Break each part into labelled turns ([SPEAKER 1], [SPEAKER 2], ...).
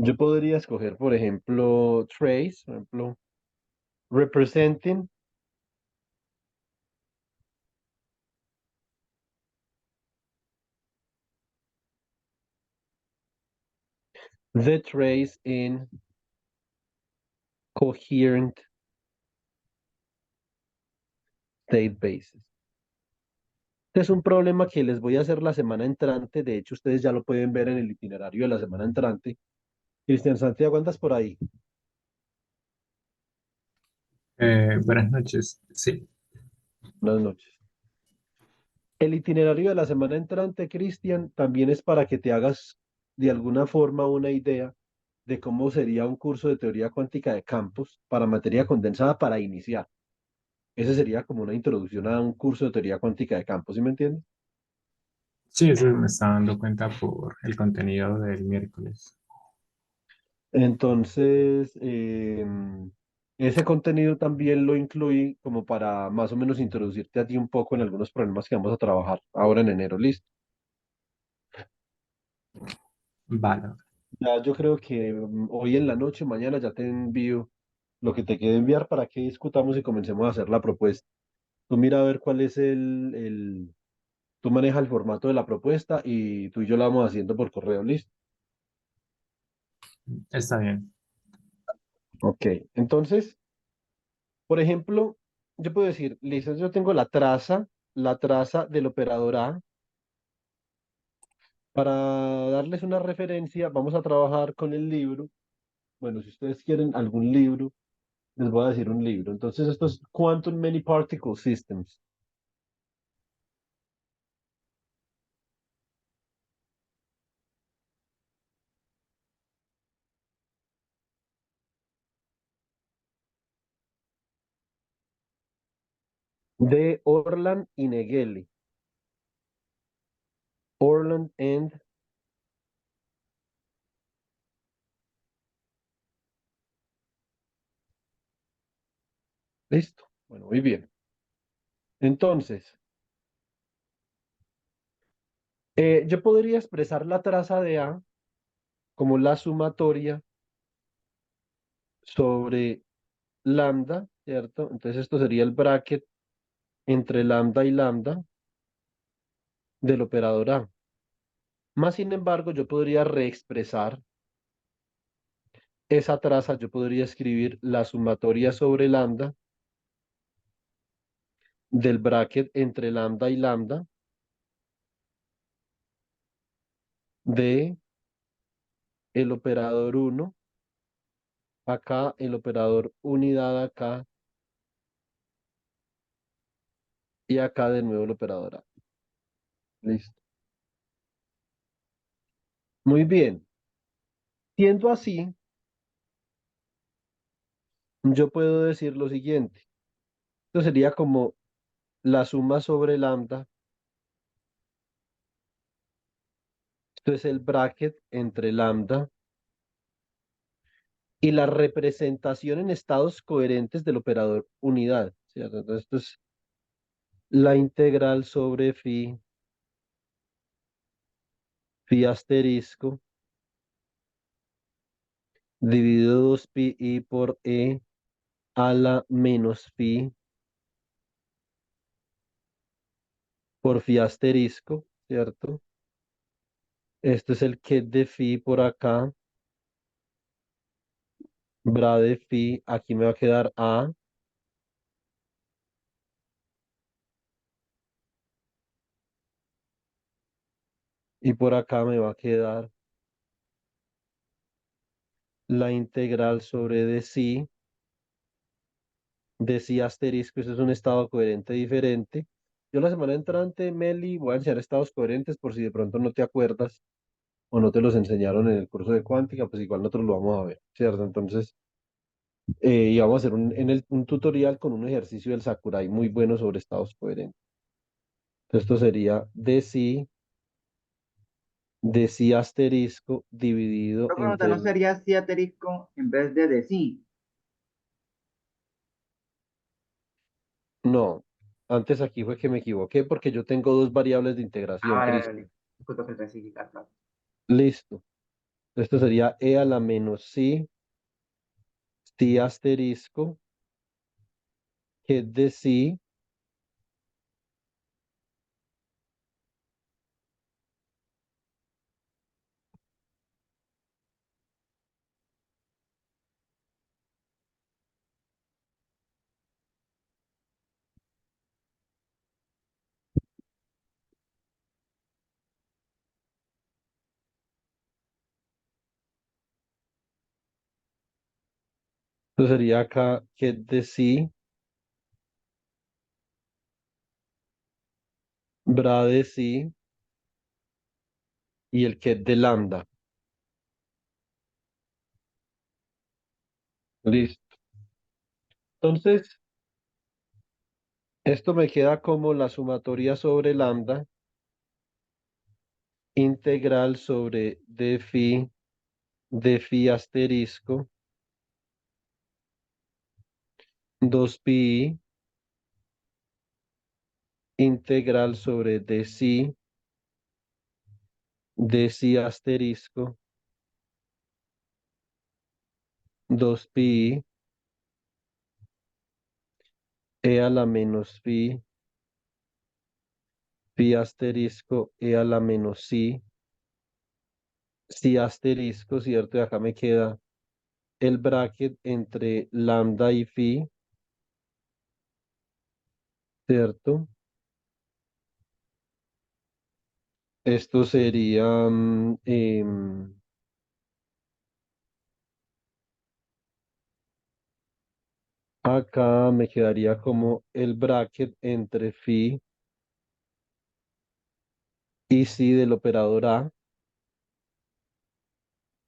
[SPEAKER 1] Yo podría escoger, por ejemplo, trace, por ejemplo, representing the trace in coherent state bases. Este es un problema que les voy a hacer la semana entrante. De hecho, ustedes ya lo pueden ver en el itinerario de la semana entrante. Cristian Santiago, ¿andas por ahí?
[SPEAKER 2] Buenas noches. Sí,
[SPEAKER 1] Buenas noches. El itinerario de la semana entrante, Cristian, también es para que te hagas de alguna forma una idea de cómo sería un curso de teoría cuántica de campos para materia condensada para iniciar. Ese sería como una introducción a un curso de teoría cuántica de campos, ¿sí me entiendes?
[SPEAKER 2] sí, eso me estaba dando cuenta por el contenido del miércoles.
[SPEAKER 1] Entonces, ese contenido también lo incluí como para más o menos introducirte a ti un poco en algunos problemas que vamos a trabajar ahora en enero. Listo.
[SPEAKER 2] Vale.
[SPEAKER 1] Ya yo creo que hoy en la noche, mañana ya te envío lo que te quede enviar para que discutamos y comencemos a hacer la propuesta. Tú mira a ver cuál es tú manejas el formato de la propuesta y tú y yo la vamos haciendo por correo. Listo.
[SPEAKER 2] Está bien.
[SPEAKER 1] Ok. Entonces, por ejemplo, yo puedo decir, listo, yo tengo la traza del operador A. Para darles una referencia, vamos a trabajar con el libro. Bueno, si ustedes quieren algún libro, les voy a decir un libro. Entonces, esto es Quantum Many Particle Systems de Orland y Negeli. Orland and listo. Bueno, muy bien. Entonces, yo podría expresar la traza de A como la sumatoria sobre lambda, ¿cierto? Entonces, esto sería el bracket entre lambda y lambda del operador A. Más sin embargo, yo podría reexpresar esa traza, yo podría escribir la sumatoria sobre lambda del bracket entre lambda y lambda de el operador uno acá, el operador unidad acá y acá de nuevo el operador A. Listo. Muy bien. Siendo así, yo puedo decir lo siguiente. Esto sería como la suma sobre lambda. Esto es el bracket entre lambda y la representación en estados coherentes del operador unidad, ¿cierto? Entonces, esto es la integral sobre phi asterisco, dividido 2pi i por e a la menos phi por phi asterisco, ¿cierto? Este es el ket de phi por acá, bra de phi, aquí me va a quedar a, y por acá me va a quedar la integral sobre de si asterisco, eso es un estado coherente diferente. Yo la semana entrante, Meli, voy a enseñar estados coherentes por si de pronto no te acuerdas o no te los enseñaron en el curso de cuántica, pues igual nosotros lo vamos a ver, ¿cierto? Entonces, y vamos a hacer un tutorial con un ejercicio del Sakurai muy bueno sobre estados coherentes. Esto sería de si asterisco dividido
[SPEAKER 3] Otra pregunta,
[SPEAKER 1] entre
[SPEAKER 3] ¿no
[SPEAKER 1] el...
[SPEAKER 3] sería si asterisco en vez de sí?
[SPEAKER 1] No, antes aquí fue que me equivoqué porque yo tengo dos variables de
[SPEAKER 3] Ah,
[SPEAKER 1] integración,
[SPEAKER 3] vale, vale,
[SPEAKER 1] Cristian.
[SPEAKER 3] vale. Disculpa que especificar, claro.
[SPEAKER 1] Listo. Esto sería E a la menos si asterisco, que de si, esto sería acá que de si, bra de si y el que de lambda. Listo. Entonces, esto me queda como la sumatoria sobre lambda integral sobre de phi asterisco 2pi integral sobre de si asterisco 2pi e a la menos pi asterisco e a la menos si asterisco, ¿cierto? Y acá me queda el bracket entre lambda y phi, ¿cierto? Esto sería, acá me quedaría como el bracket entre phi y si del operador A,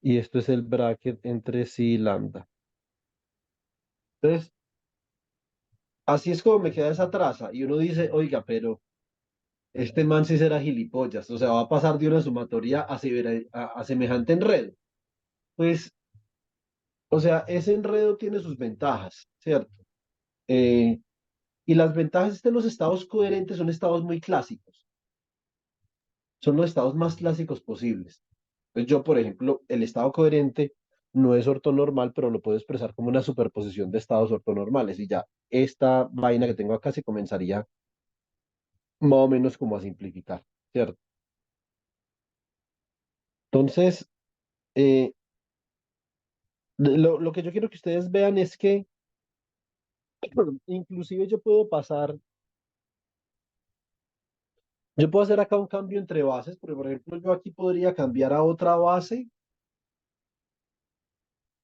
[SPEAKER 1] y esto es el bracket entre si y lambda. Entonces, así es como me queda esa traza, y uno dice, oiga, pero este man sí será gilipollas, o sea, va a pasar de una sumatoria a semejante enredo. Pues, o sea, ese enredo tiene sus ventajas, ¿cierto? Eh, y las ventajas de los estados coherentes son estados muy clásicos, son los estados más clásicos posibles. Entonces yo, por ejemplo, el estado coherente no es ortonormal, pero lo puedo expresar como una superposición de estados ortonormales y ya esta vaina que tengo acá se comenzaría más o menos como a simplificar, ¿cierto? Entonces, eh, lo que yo quiero que ustedes vean es que inclusive yo puedo hacer acá un cambio entre bases, porque por ejemplo yo aquí podría cambiar a otra base,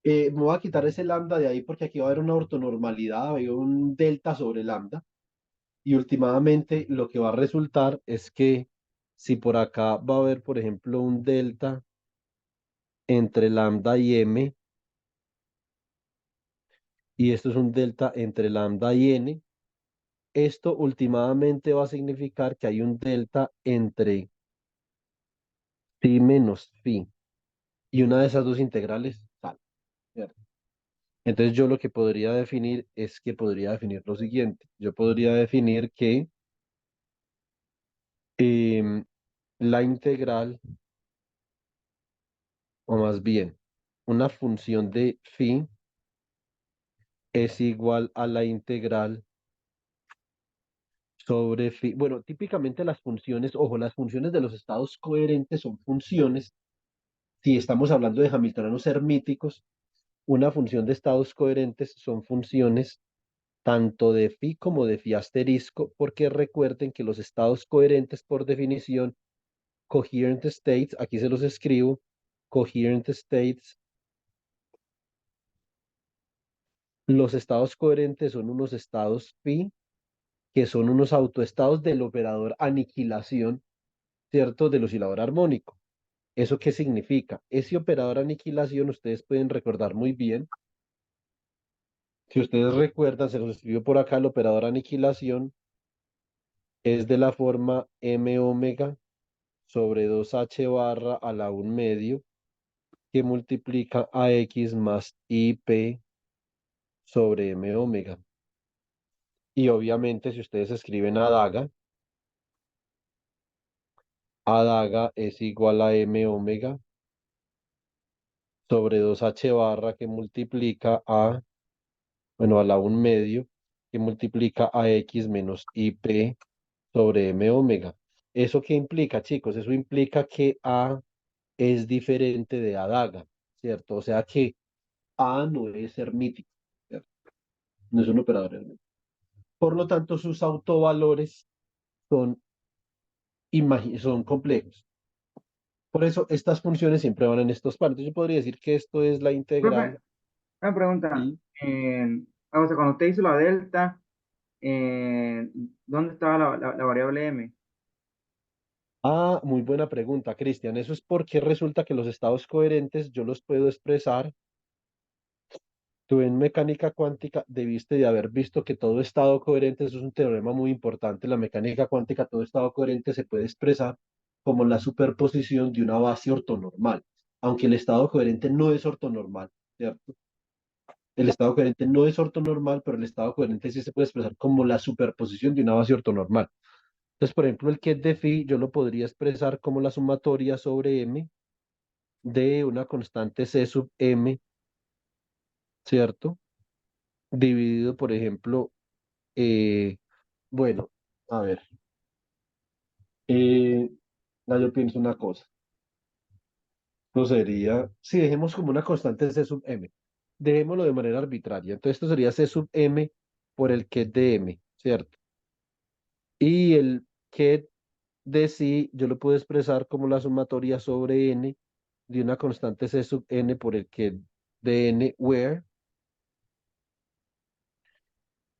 [SPEAKER 1] me voy a quitar ese lambda de ahí porque aquí va a haber una ortonormalidad, va a haber un delta sobre lambda, y últimamente lo que va a resultar es que si por acá va a haber, por ejemplo, un delta entre lambda y m, y esto es un delta entre lambda y n, esto últimamente va a significar que hay un delta entre pi menos phi, y una de esas dos integrales sale, ¿cierto? Entonces yo lo que podría definir es que podría definir lo siguiente. Yo podría definir que em, la integral, o más bien, una función de phi es igual a la integral sobre phi. Bueno, típicamente las funciones, ojo, las funciones de los estados coherentes son funciones, si estamos hablando de hamiltonianos hermíticos, una función de estados coherentes son funciones tanto de phi como de phi asterisco, porque recuerden que los estados coherentes por definición, coherent states, aquí se los escribo, coherent states, los estados coherentes son unos estados phi, que son unos autoestados del operador aniquilación, ¿cierto? Del oscilador armónico. ¿Eso qué significa? Ese operador aniquilación ustedes pueden recordar muy bien. Si ustedes recuerdan, se los escribió por acá, el operador aniquilación es de la forma m omega sobre 2h barra a la 1 medio que multiplica a x más ip sobre m omega. Y obviamente si ustedes escriben a daga es igual a m omega sobre 2h barra que multiplica a, bueno, a la 1 medio, que multiplica a x menos ip sobre m omega. ¿Eso qué implica, chicos? Eso implica que a es diferente de adaga, ¿cierto? O sea que a no es hermítico, ¿cierto? No es un operador hermético. Por lo tanto, sus autovalores son, son complejos. Por eso estas funciones siempre van en estos pares. Entonces yo podría decir que esto es la
[SPEAKER 3] Profe,
[SPEAKER 1] integral.
[SPEAKER 3] una pregunta.
[SPEAKER 1] ¿Sí?
[SPEAKER 3] O sea, cuando usted hizo la delta, ¿dónde estaba la variable m?
[SPEAKER 1] Ah, muy buena pregunta, Cristian. Eso es porque resulta que los estados coherentes yo los puedo expresar. Tú en mecánica cuántica debiste de haber visto que todo estado coherente, eso es un teorema muy importante. En la mecánica cuántica, todo estado coherente se puede expresar como la superposición de una base ortonormal, aunque el estado coherente no es ortonormal, ¿cierto? El estado coherente no es ortonormal, pero el estado coherente sí se puede expresar como la superposición de una base ortonormal. Entonces, por ejemplo, el ket de phi yo lo podría expresar como la sumatoria sobre m de una constante c sub m, ¿cierto? Dividido, por ejemplo, eh, bueno, a ver, eh, yo pienso una cosa. Esto sería, si dejemos como una constante c sub m, dejémoslo de manera arbitraria. Entonces, esto sería c sub m por el ket de m, ¿cierto? Y el ket de sí, yo lo puedo expresar como la sumatoria sobre n de una constante c sub n por el ket de n, where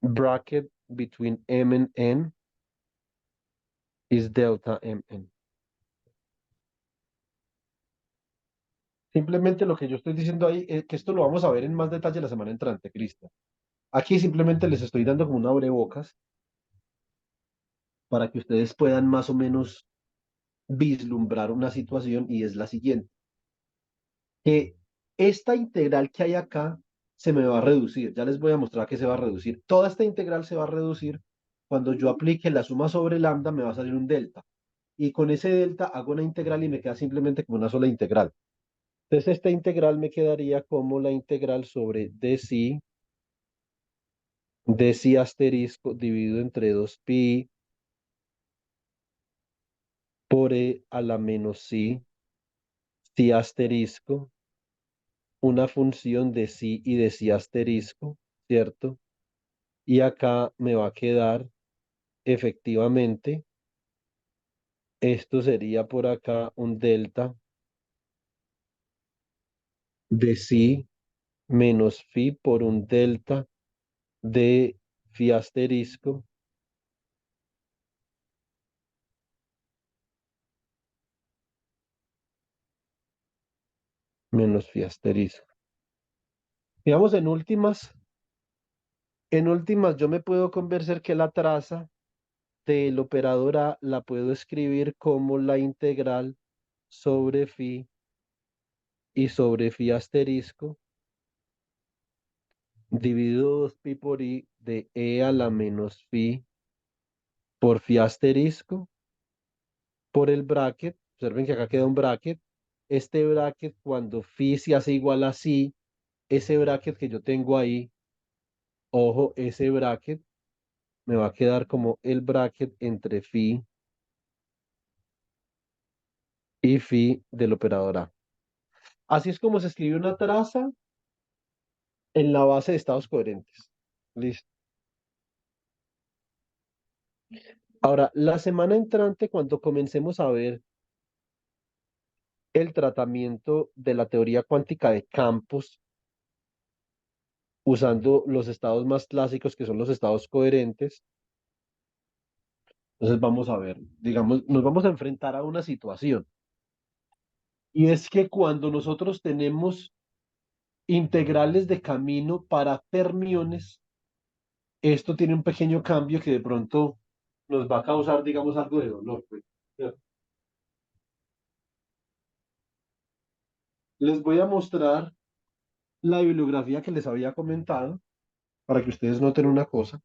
[SPEAKER 1] bracket between m and n is delta mn. Simplemente lo que yo estoy diciendo ahí es que esto lo vamos a ver en más detalle la semana entrante, Cristian. Aquí simplemente les estoy dando como un abrebocas para que ustedes puedan más o menos vislumbrar una situación y es la siguiente, que esta integral que hay acá se me va a reducir. Ya les voy a mostrar que se va a reducir. Toda esta integral se va a reducir cuando yo aplique la suma sobre lambda, me va a salir un delta. Y con ese delta hago una integral y me queda simplemente como una sola integral. Entonces esta integral me quedaría como la integral sobre dc asterisco dividido entre 2pi por e a la menos si asterisco, una función de si y de si asterisco, ¿cierto? Y acá me va a quedar efectivamente, esto sería por acá un delta de si menos phi por un delta de phi asterisco menos phi asterisco. Digamos, en últimas yo me puedo convencer que la traza del operador A la puedo escribir como la integral sobre phi y sobre phi asterisco dividido 2pi por i de e a la menos phi por phi asterisco por el bracket. Observen que acá queda un bracket. Este bracket cuando phi se hace igual a psi, ese bracket que yo tengo ahí, ojo, ese bracket me va a quedar como el bracket entre phi y phi del operador A. Así es como se escribe una traza en la base de estados coherentes. Listo. Ahora, la semana entrante, cuando comencemos a ver el tratamiento de la teoría cuántica de campos, usando los estados más clásicos que son los estados coherentes, entonces vamos a ver, digamos, nos vamos a enfrentar a una situación. Y es que cuando nosotros tenemos integrales de camino para fermiones, esto tiene un pequeño cambio que de pronto nos va a causar, digamos, algo de dolor, pues. Les voy a mostrar la bibliografía que les había comentado para que ustedes noten una cosa.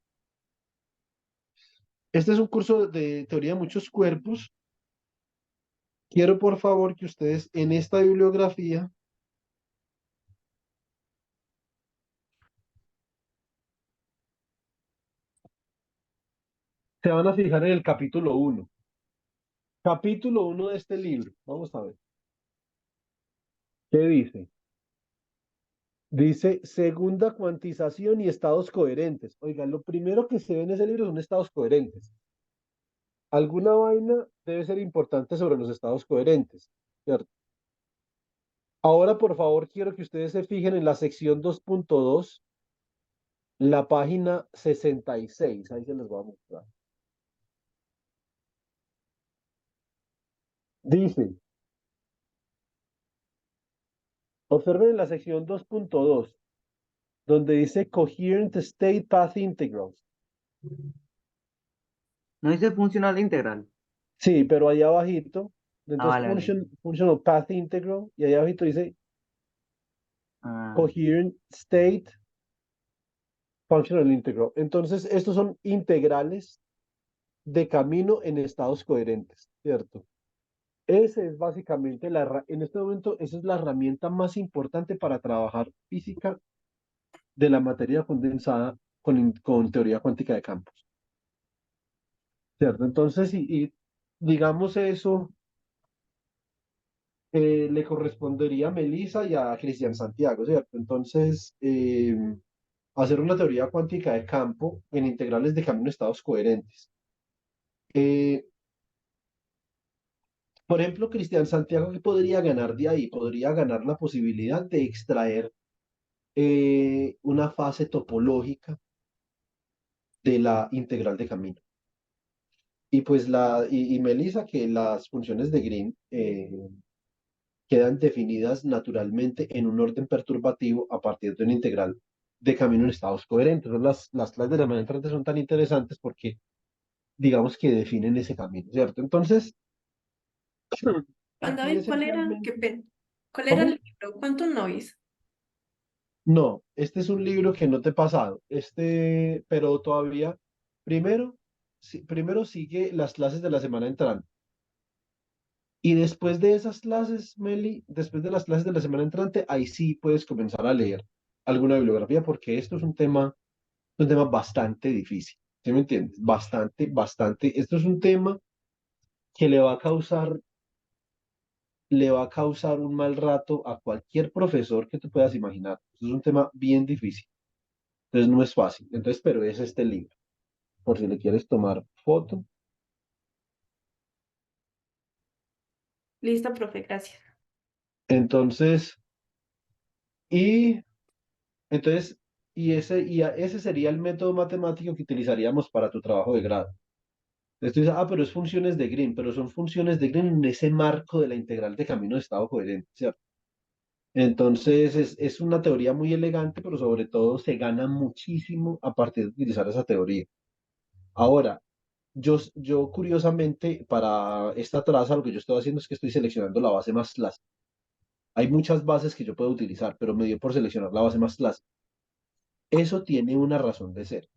[SPEAKER 1] Este es un curso de teoría de muchos cuerpos. Quiero por favor que ustedes en esta bibliografía Se van a fijar en el capítulo uno. Capítulo uno de este libro. Vamos a ver. ¿Qué dice? Dice segunda cuantización y estados coherentes. Oigan, lo primero que se ve en ese libro son estados coherentes. Alguna vaina debe ser importante sobre los estados coherentes, ¿cierto? Ahora, por favor, quiero que ustedes se fijen en la sección 2.2, la página 66. Ahí se les va a mostrar. Dice, observen en la sección 2.2, donde dice Coherent State Path Integrals.
[SPEAKER 3] No dice funcional integral.
[SPEAKER 1] Sí, pero allá abajito,
[SPEAKER 3] Ah,
[SPEAKER 1] entonces
[SPEAKER 3] vale, vale.
[SPEAKER 1] Functional Path Integral, y allá abajito dice
[SPEAKER 3] Ah,
[SPEAKER 1] Coherent State Functional Integral. Entonces, estos son integrales de camino en estados coherentes, ¿cierto? Ese es básicamente en este momento, esa es la herramienta más importante para trabajar física de la materia condensada con teoría cuántica de campos, ¿cierto? Entonces, y digamos eso le correspondería a Melissa y a Cristian Santiago, ¿cierto? Entonces, hacer una teoría cuántica de campo en integrales de camino en estados coherentes. Eh, por ejemplo, Cristian Santiago, ¿qué podría ganar de ahí? Podría ganar la posibilidad de extraer una fase topológica de la integral de camino. Y pues y Melissa, que las funciones de Green quedan definidas naturalmente en un orden perturbativo a partir de una integral de camino en estados coherentes. Las clases de la manera entrante son tan interesantes porque digamos que definen ese camino, ¿cierto? Entonces,
[SPEAKER 4] Juan
[SPEAKER 1] aquí
[SPEAKER 4] David, ¿cuál era?
[SPEAKER 1] esencialmente,
[SPEAKER 4] Qué pena. ¿Cuál era
[SPEAKER 1] ¿cómo?
[SPEAKER 4] el libro? ¿Cuánto nois?
[SPEAKER 1] No, este es un libro que no te he pasado. Pero todavía, primero, primero sigue las clases de la semana entrante. Y después de esas clases, Meli, después de las clases de la semana entrante, ahí sí puedes comenzar a leer alguna bibliografía, porque esto es un tema bastante difícil. ¿Sí me entiendes? Bastante, bastante. Esto es un tema que le va a causar un mal rato a cualquier profesor que tú puedas imaginar. Esto es un tema bien difícil. Entonces no es fácil. Entonces, pero es este libro, por si le quieres tomar foto.
[SPEAKER 4] Listo, profe, gracias.
[SPEAKER 1] Entonces, y entonces, ese sería el método matemático que utilizaríamos para tu trabajo de grado. Entonces tú dices, pero es funciones de Green, pero son funciones de Green en ese marco de la integral de camino de estado coherente, ¿cierto? Entonces es una teoría muy elegante, pero sobre todo se gana muchísimo a partir de utilizar esa teoría. Ahora, yo curiosamente para esta traza lo que yo estoy haciendo es que estoy seleccionando la base más clásica. Hay muchas bases que yo puedo utilizar, pero me dio por seleccionar la base más clásica. Eso tiene una razón de ser.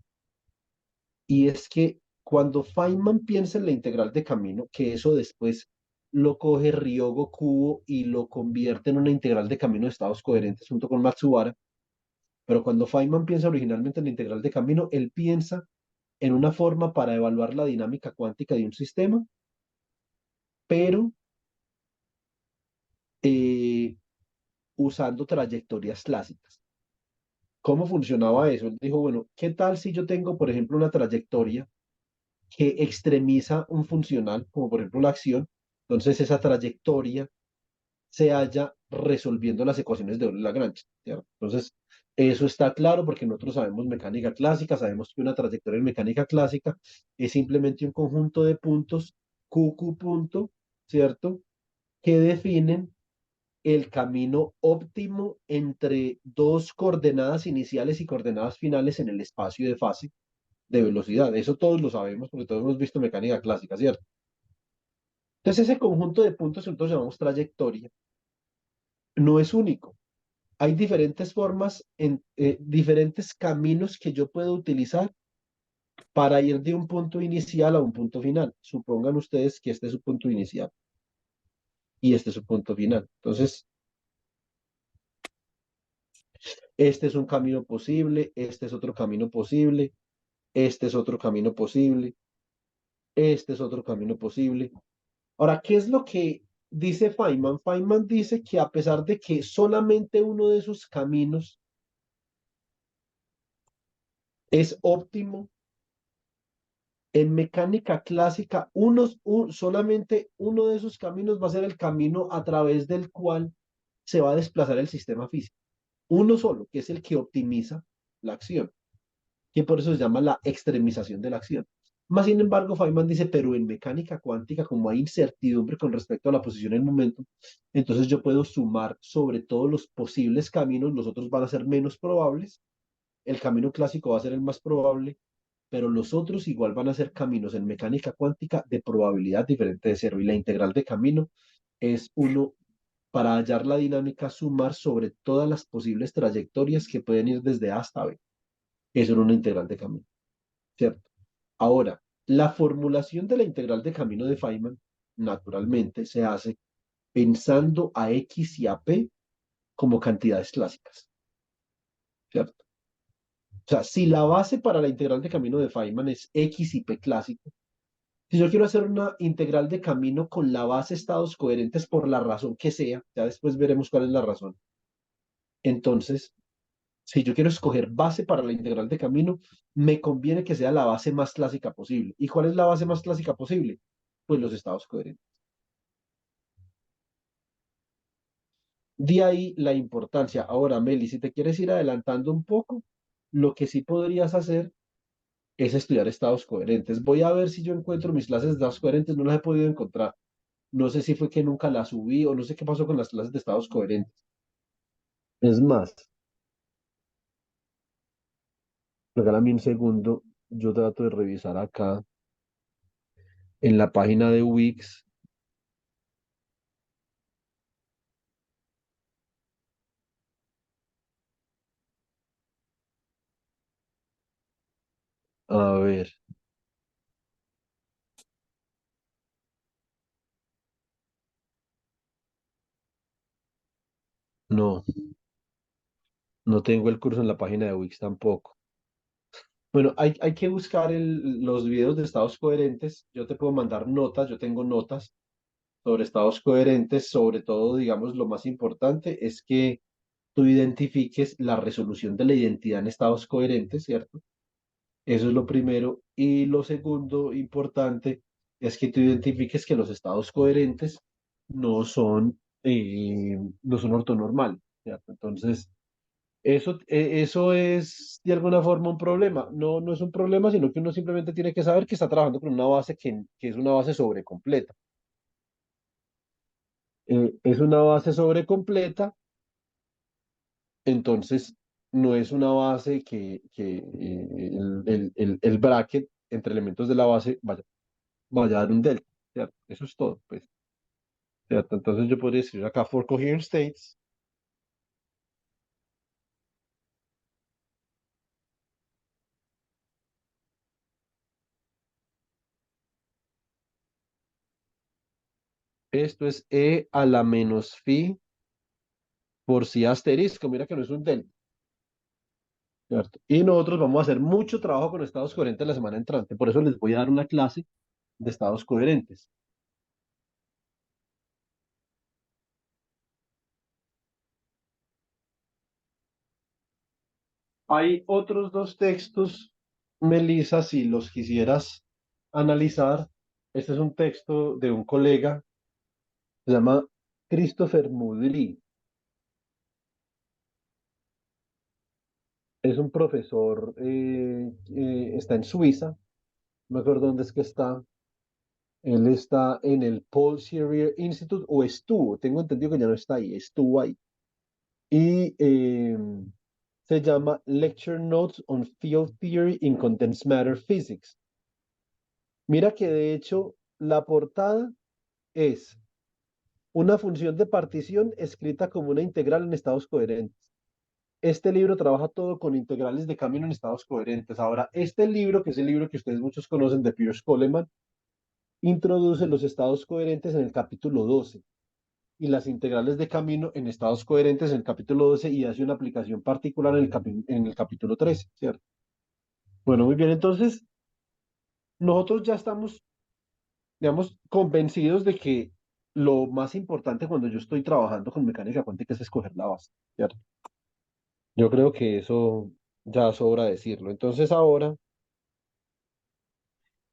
[SPEAKER 1] Y es que cuando Feynman piensa en la integral de camino, que eso después lo coge Ryogo Kubo y lo convierte en una integral de camino de estados coherentes junto con Matsubara, pero cuando Feynman piensa originalmente en la integral de camino, él piensa en una forma para evaluar la dinámica cuántica de un sistema, pero eh, usando trayectorias clásicas. ¿Cómo funcionaba eso? Él dijo, bueno, ¿qué tal si yo tengo, por ejemplo, una trayectoria que extremiza un funcional, como por ejemplo la acción? Entonces esa trayectoria se halla resolviendo las ecuaciones de Euler-Lagrange, ¿cierto? Entonces, eso está claro porque nosotros sabemos mecánica clásica, sabemos que una trayectoria en mecánica clásica es simplemente un conjunto de puntos, QQ punto, ¿cierto? Que definen el camino óptimo entre dos coordenadas iniciales y coordenadas finales en el espacio de fase de velocidad. Eso todos lo sabemos porque todos hemos visto mecánica clásica, ¿cierto? Entonces ese conjunto de puntos que nosotros llamamos trayectoria no es único. Hay diferentes formas, diferentes caminos que yo puedo utilizar para ir de un punto inicial a un punto final. Supongan ustedes que este es su punto inicial y este es su punto final. Entonces, este es un camino posible, este es otro camino posible, este es otro camino posible. Este es otro camino posible. Ahora, ¿qué es lo que dice Feynman? Feynman dice que a pesar de que solamente uno de esos caminos es óptimo, en mecánica clásica, solamente uno de esos caminos va a ser el camino a través del cual se va a desplazar el sistema físico. Uno solo, que es el que optimiza la acción, que por eso se llama la extremización de la acción. Más sin embargo, Feynman dice, pero en mecánica cuántica, como hay incertidumbre con respecto a la posición del momento, entonces yo puedo sumar sobre todos los posibles caminos, los otros van a ser menos probables, el camino clásico va a ser el más probable, pero los otros igual van a ser caminos en mecánica cuántica de probabilidad diferente de cero. Y la integral de camino es uno para hallar la dinámica, sumar sobre todas las posibles trayectorias que pueden ir desde A hasta B. Eso es una integral de camino, ¿cierto? Ahora, la formulación de la integral de camino de Feynman, naturalmente, se hace pensando a X y a P como cantidades clásicas, ¿cierto? O sea, si la base para la integral de camino de Feynman es X y P clásico, si yo quiero hacer una integral de camino con la base estados coherentes por la razón que sea, ya después veremos cuál es la razón. Entonces, si yo quiero escoger base para la integral de camino, me conviene que sea la base más clásica posible. ¿Y cuál es la base más clásica posible? Pues los estados coherentes. De ahí la importancia. Ahora, Meli, si te quieres ir adelantando un poco, lo que sí podrías hacer es estudiar estados coherentes. Voy a ver si yo encuentro mis clases de estados coherentes, no las he podido encontrar. No sé si fue que nunca las subí o no sé qué pasó con las clases de estados coherentes. Es más, regálame un segundo, yo trato de revisar acá en la página de Wix. A ver, no, no tengo el curso en la página de Wix tampoco. Bueno, hay que buscar los videos de estados coherentes. Yo te puedo mandar notas, yo tengo notas sobre estados coherentes, sobre todo, digamos, lo más importante es que tú identifiques la resolución de la identidad en estados coherentes, ¿cierto? Eso es lo primero. Y lo segundo importante es que tú identifiques que los estados coherentes no son, no son ortonormales, ¿cierto? Entonces, eso es de alguna forma un problema. No, no es un problema, sino que uno simplemente tiene que saber que está trabajando con una base que es una base sobrecompleta. Es una base sobrecompleta, entonces no es una base que el bracket entre elementos de la base vaya a dar un delta, ¿cierto? Eso es todo, pues, ¿cierto? Entonces yo podría escribir acá for coherent states. Esto es E a la menos phi por si asterisco, mira que no es un delta, ¿cierto? Y nosotros vamos a hacer mucho trabajo con estados coherentes la semana entrante, por eso les voy a dar una clase de estados coherentes. Hay otros dos textos, Melissa, si los quisieras analizar. Este es un texto de un colega, se llama Christopher Mudry. Es un profesor, está en Suiza, no me acuerdo dónde es que está. Él está en el Paul Scherrer Institute, o estuvo, tengo entendido que ya no está ahí, estuvo ahí. Y se llama Lecture Notes on Field Theory in Condensed Matter Physics. Mira que de hecho la portada es una función de partición escrita como una integral en estados coherentes. Este libro trabaja todo con integrales de camino en estados coherentes. Ahora, este libro, que es el libro que ustedes muchos conocen de Piers Coleman, introduce los estados coherentes en el capítulo 12 y las integrales de camino en estados coherentes en el capítulo 12 y hace una aplicación particular en el capítulo 13, ¿cierto? Bueno, muy bien, entonces nosotros ya estamos digamos, convencidos de que lo más importante cuando yo estoy trabajando con mecánica cuántica es escoger la base, ¿cierto? Yo creo que eso ya sobra decirlo. Entonces ahora,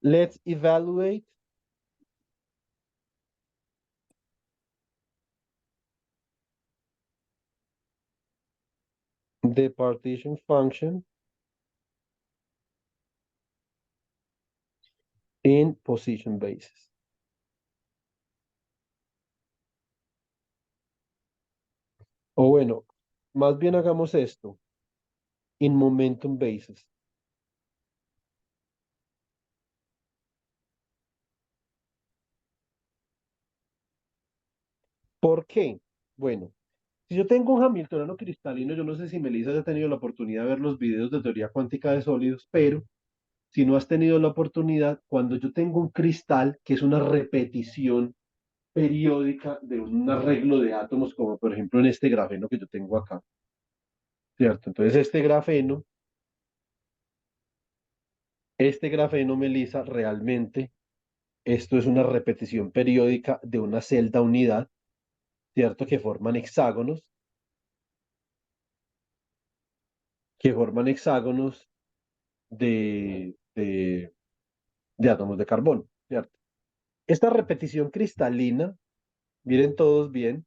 [SPEAKER 1] let's evaluate the partition function in position basis. O bueno, más bien hagamos esto, in momentum basis. ¿Por qué? Bueno, si yo tengo un Hamiltoniano cristalino, yo no sé si Melissa haya tenido la oportunidad de ver los videos de teoría cuántica de sólidos, pero si no has tenido la oportunidad, cuando yo tengo un cristal que es una repetición periódica de un arreglo de átomos, como por ejemplo en este grafeno que yo tengo acá, ¿cierto? Entonces este grafeno, Melissa, realmente esto es una repetición periódica de una celda unidad, ¿cierto? Que forman hexágonos de átomos de carbono, ¿cierto? Esta repetición cristalina, miren todos bien,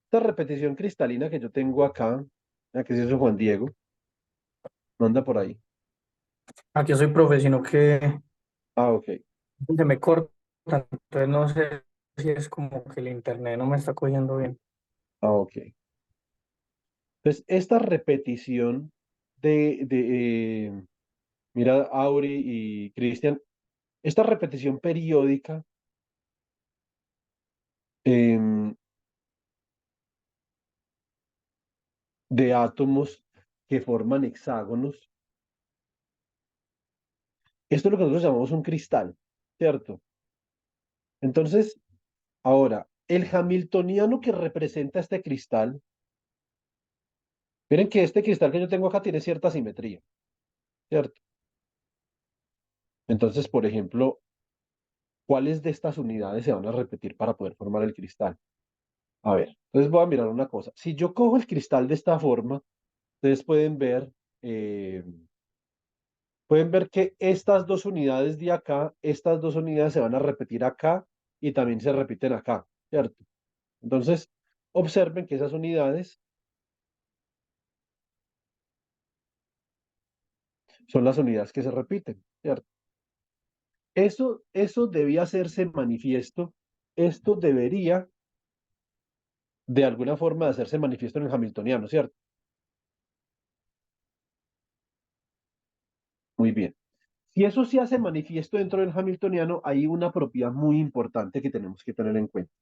[SPEAKER 1] esta repetición cristalina que yo tengo acá, que es eso Juan Diego, no anda por ahí.
[SPEAKER 5] Aquí soy profe, sino que
[SPEAKER 1] Ah, ok.
[SPEAKER 5] se me corta, entonces no sé si es como que el internet no me está cogiendo bien.
[SPEAKER 1] Ah, ok. Entonces, esta repetición mira, Auri y Cristian, esta repetición periódica em, de átomos que forman hexágonos, esto es lo que nosotros llamamos un cristal, ¿cierto? Entonces, ahora, el hamiltoniano que representa este cristal, miren que este cristal que yo tengo acá tiene cierta simetría, ¿cierto? Entonces, por ejemplo, ¿cuáles de estas unidades se van a repetir para poder formar el cristal? A ver, entonces voy a mirar una cosa. Si yo cojo el cristal de esta forma, ustedes eh, pueden ver que estas dos unidades de acá, estas dos unidades se van a repetir acá y también se repiten acá, ¿cierto? Entonces, observen que esas unidades son las unidades que se repiten, ¿cierto? Eso debía hacerse manifiesto, esto debería de alguna forma hacerse manifiesto en el hamiltoniano, ¿cierto? Muy bien. Si eso se hace manifiesto dentro del hamiltoniano, hay una propiedad muy importante que tenemos que tener en cuenta.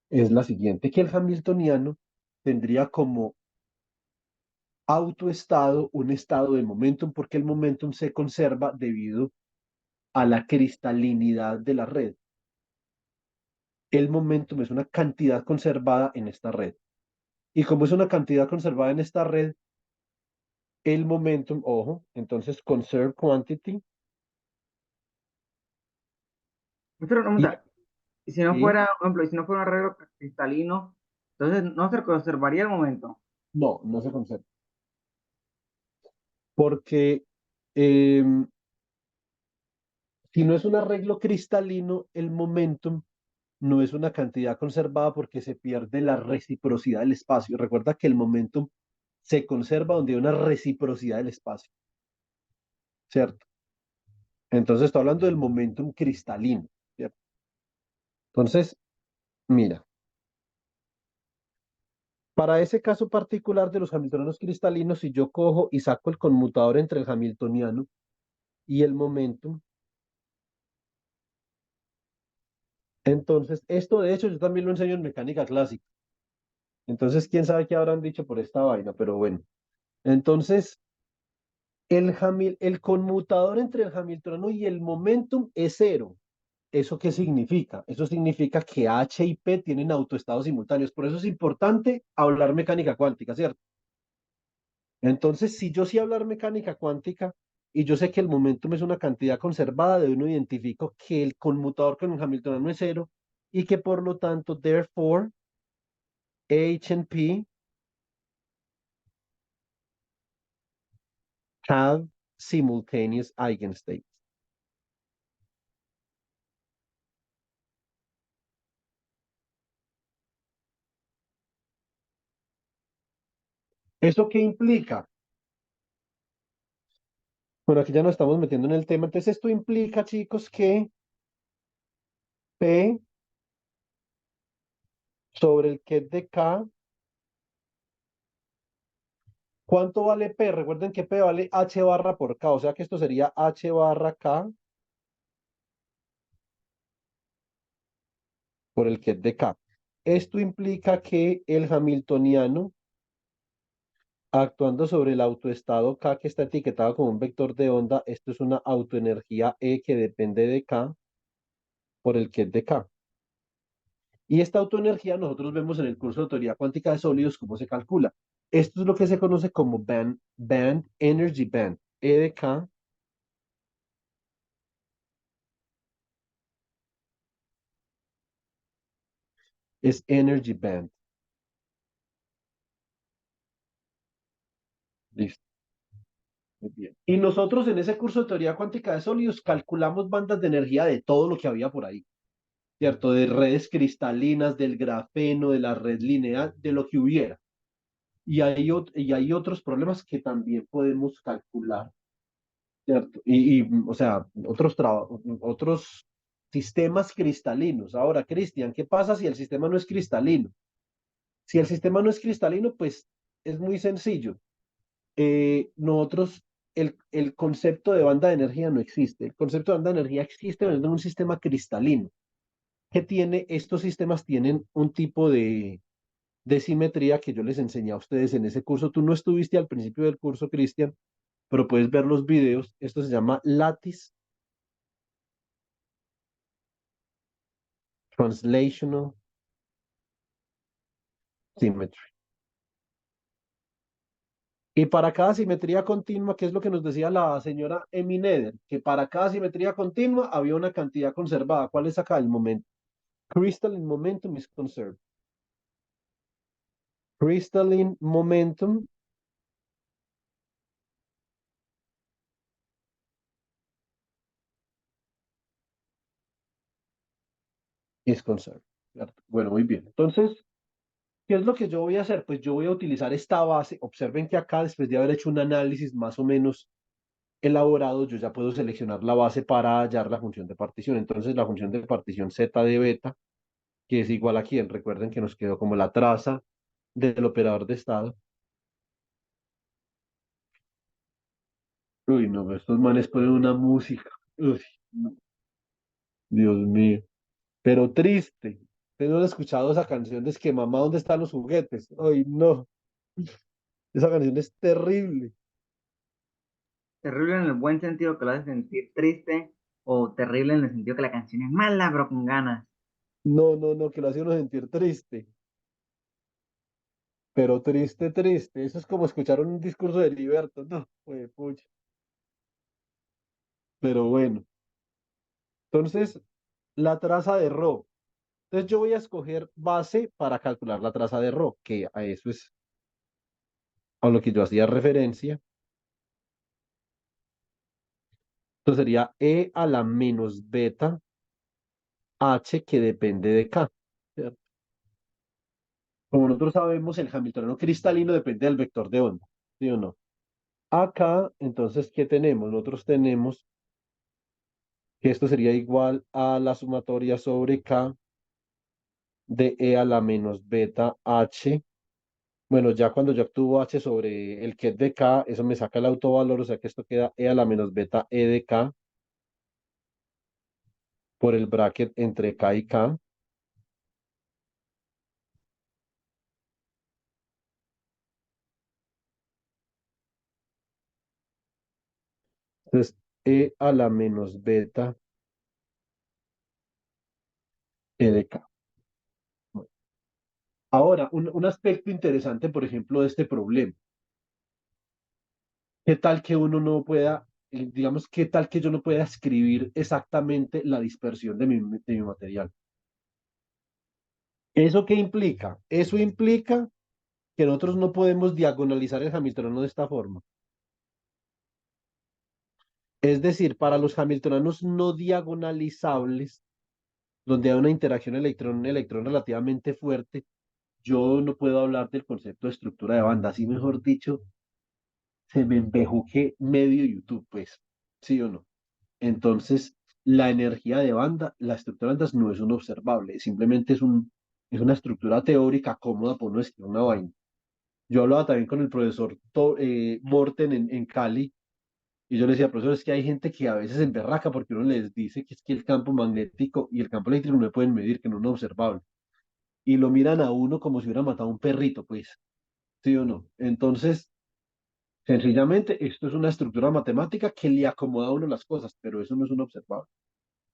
[SPEAKER 1] Es la siguiente, que el hamiltoniano tendría como autoestado un estado de momentum porque el momentum se conserva debido a la cristalinidad de la red. El momentum es una cantidad conservada en esta red. Y como es una cantidad conservada en esta red, el momentum, ojo, entonces conserve quantity.
[SPEAKER 3] Pero una
[SPEAKER 1] Y
[SPEAKER 3] pregunta, y si no
[SPEAKER 1] aquí,
[SPEAKER 3] fuera, por ejemplo, y si no fuera un arreglo cristalino, entonces no se conservaría el momento.
[SPEAKER 1] no se conserva. Porque em, si no es un arreglo cristalino, el momentum no es una cantidad conservada porque se pierde la reciprocidad del espacio. Recuerda que el momentum se conserva donde hay una reciprocidad del espacio, ¿cierto? Entonces estoy hablando del momentum cristalino, ¿cierto? Entonces, mira, para ese caso particular de los hamiltonianos cristalinos, si yo cojo y saco el conmutador entre el hamiltoniano y el momentum, entonces esto de hecho yo también lo enseño en mecánica clásica. Entonces, quién sabe qué habrán dicho por esta vaina, pero bueno. Entonces, el conmutador entre el hamiltoniano y el momentum es cero. ¿Eso qué significa? Eso significa que H y P tienen autoestados simultáneos. Por eso es importante hablar mecánica cuántica, ¿cierto? Entonces, si yo sé hablar mecánica cuántica, y yo sé que el momentum es una cantidad conservada, de uno identifico que el conmutador con el Hamiltoniano es cero y que por lo tanto, therefore, H and P have simultaneous eigenstates. ¿Eso qué implica? Bueno, aquí ya nos estamos metiendo en el tema. Entonces, esto implica, chicos, que P sobre el ket de K, ¿cuánto vale P? Recuerden que P vale H barra por K, o sea que esto sería H barra K por el ket de K. Esto implica que el hamiltoniano, actuando sobre el autoestado K que está etiquetado como un vector de onda, esto es una autoenergía E que depende de K por el ket de K. Y esta autoenergía nosotros vemos en el curso de teoría cuántica de sólidos cómo se calcula. Esto es lo que se conoce como band energy band. E de K es energy band. Listo. Muy bien. Y nosotros en ese curso de teoría cuántica de sólidos calculamos bandas de energía de todo lo que había por ahí, ¿cierto? De redes cristalinas, del grafeno, de la red lineal, de lo que hubiera. Y hay otros problemas que también podemos calcular, ¿cierto? O sea, otros sistemas cristalinos. Ahora, Cristian, ¿qué pasa si el sistema no es cristalino? Si el sistema no es cristalino, pues es muy sencillo. Nosotros, el concepto de banda de energía no existe. El concepto de banda de energía existe en un sistema cristalino. Que tiene, estos sistemas tienen un tipo de simetría que yo les enseñé a ustedes en ese curso. Tú no estuviste al principio del curso, Cristian, pero puedes ver los videos. Esto se llama lattice translational symmetry. Y para cada simetría continua, ¿qué es lo que nos decía la señora Emineder? Que para cada simetría continua había una cantidad conservada. ¿Cuál es acá el momento? Crystalline momentum is conserved. Crystalline momentum is conserved. ¿Cierto? Bueno, muy bien. Entonces, ¿qué es lo que yo voy a hacer? Pues yo voy a utilizar esta base. Observen que acá, después de haber hecho un análisis más o menos elaborado, yo ya puedo seleccionar la base para hallar la función de partición. Entonces, la función de partición z de beta, que es igual a quién, recuerden que nos quedó como la traza del operador de estado. Uy, no, estos manes ponen una música. Uy, no, Dios mío. Pero triste. Tengo escuchado esa canción de Es que mamá, ¿dónde están los juguetes? Ay, no. Esa canción es terrible.
[SPEAKER 3] Terrible en el buen sentido que lo hace sentir triste o terrible en el sentido que la canción es mala, pero con ganas.
[SPEAKER 1] No, no, no, que lo hace uno sentir triste. Pero triste, triste. Eso es como escuchar un discurso de Liberto. No, pues, pucha. Pero bueno. Entonces, la traza de Rho. Entonces yo voy a escoger base para calcular la traza de Rho, que a eso es a lo que yo hacía referencia. Entonces sería E a la menos beta H que depende de K. ¿Cierto? Como nosotros sabemos, el hamiltoniano cristalino depende del vector de onda, ¿sí o no? Acá, entonces, ¿qué tenemos? Nosotros tenemos que esto sería igual a la sumatoria sobre K de E a la menos beta H. Bueno, ya cuando yo actúo H sobre el ket de K, eso me saca el autovalor, o sea que esto queda E a la menos beta E de K por el bracket entre K y K. Entonces, E a la menos beta E de K. Ahora, un aspecto interesante, por ejemplo, de este problema. ¿Qué tal que uno no pueda digamos, ¿qué tal que yo no pueda escribir exactamente la dispersión de mi material? ¿Eso qué implica? Eso implica que nosotros no podemos diagonalizar el hamiltoniano de esta forma. Es decir, para los hamiltonianos no diagonalizables, donde hay una interacción electrón-electrón relativamente fuerte, yo no puedo hablar del concepto de estructura de banda. Así mejor dicho, se me embejuque medio YouTube, pues, ¿sí o no? Entonces, la energía de banda, la estructura de bandas no es un observable, simplemente es una estructura teórica cómoda por no escribir una vaina. Yo hablaba también con el profesor Morten en Cali, y yo le decía, profesor, es que hay gente que a veces se emberraca porque uno les dice que es que el campo magnético y el campo eléctrico no se pueden medir, que no es observable. Y lo miran a uno como si hubiera matado a un perrito, pues, ¿sí o no? Entonces, sencillamente, esto es una estructura matemática que le acomoda a uno las cosas, pero eso no es un observable.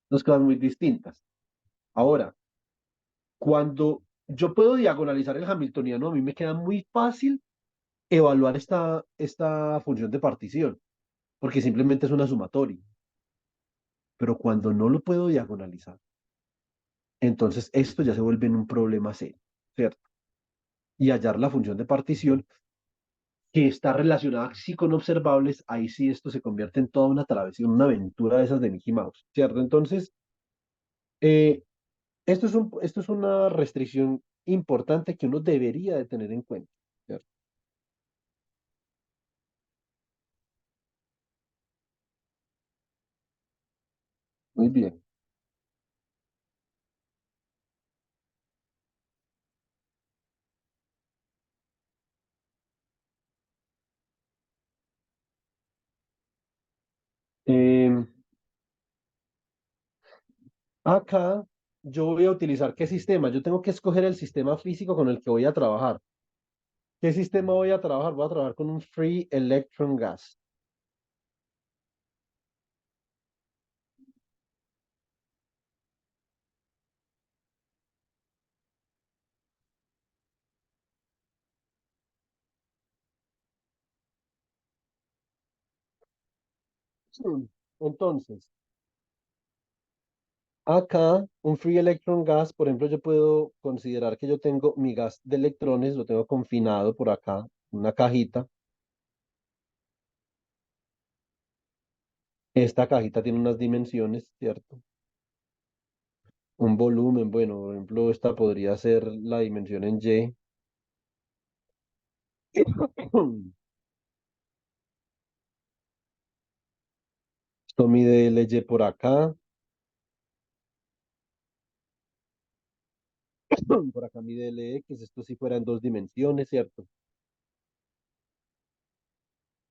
[SPEAKER 1] Dos cosas muy distintas. Ahora, cuando yo puedo diagonalizar el hamiltoniano, a mí me queda muy fácil evaluar esta función de partición, porque simplemente es una sumatoria. Pero cuando no lo puedo diagonalizar, entonces esto ya se vuelve en un problema serio, ¿cierto? Y hallar la función de partición que está relacionada sí con observables, ahí sí esto se convierte en toda una travesía, una aventura de esas de Mickey Mouse, ¿cierto? Entonces, eh, esto es una restricción importante que uno debería de tener en cuenta, ¿cierto? Muy bien. Eh, Acá yo voy a utilizar qué sistema. Yo tengo que escoger el sistema físico con el que voy a trabajar. ¿Qué sistema voy a trabajar? Voy a trabajar con un free electron gas. Entonces, acá, un free electron gas, por ejemplo, yo puedo considerar que yo tengo mi gas de electrones, lo tengo confinado por acá, una cajita. Esta cajita tiene unas dimensiones, ¿cierto? Un volumen, bueno, por ejemplo, esta podría ser la dimensión en Y. Esto mide LY por acá, por acá mide LX, esto si fuera en dos dimensiones, ¿cierto?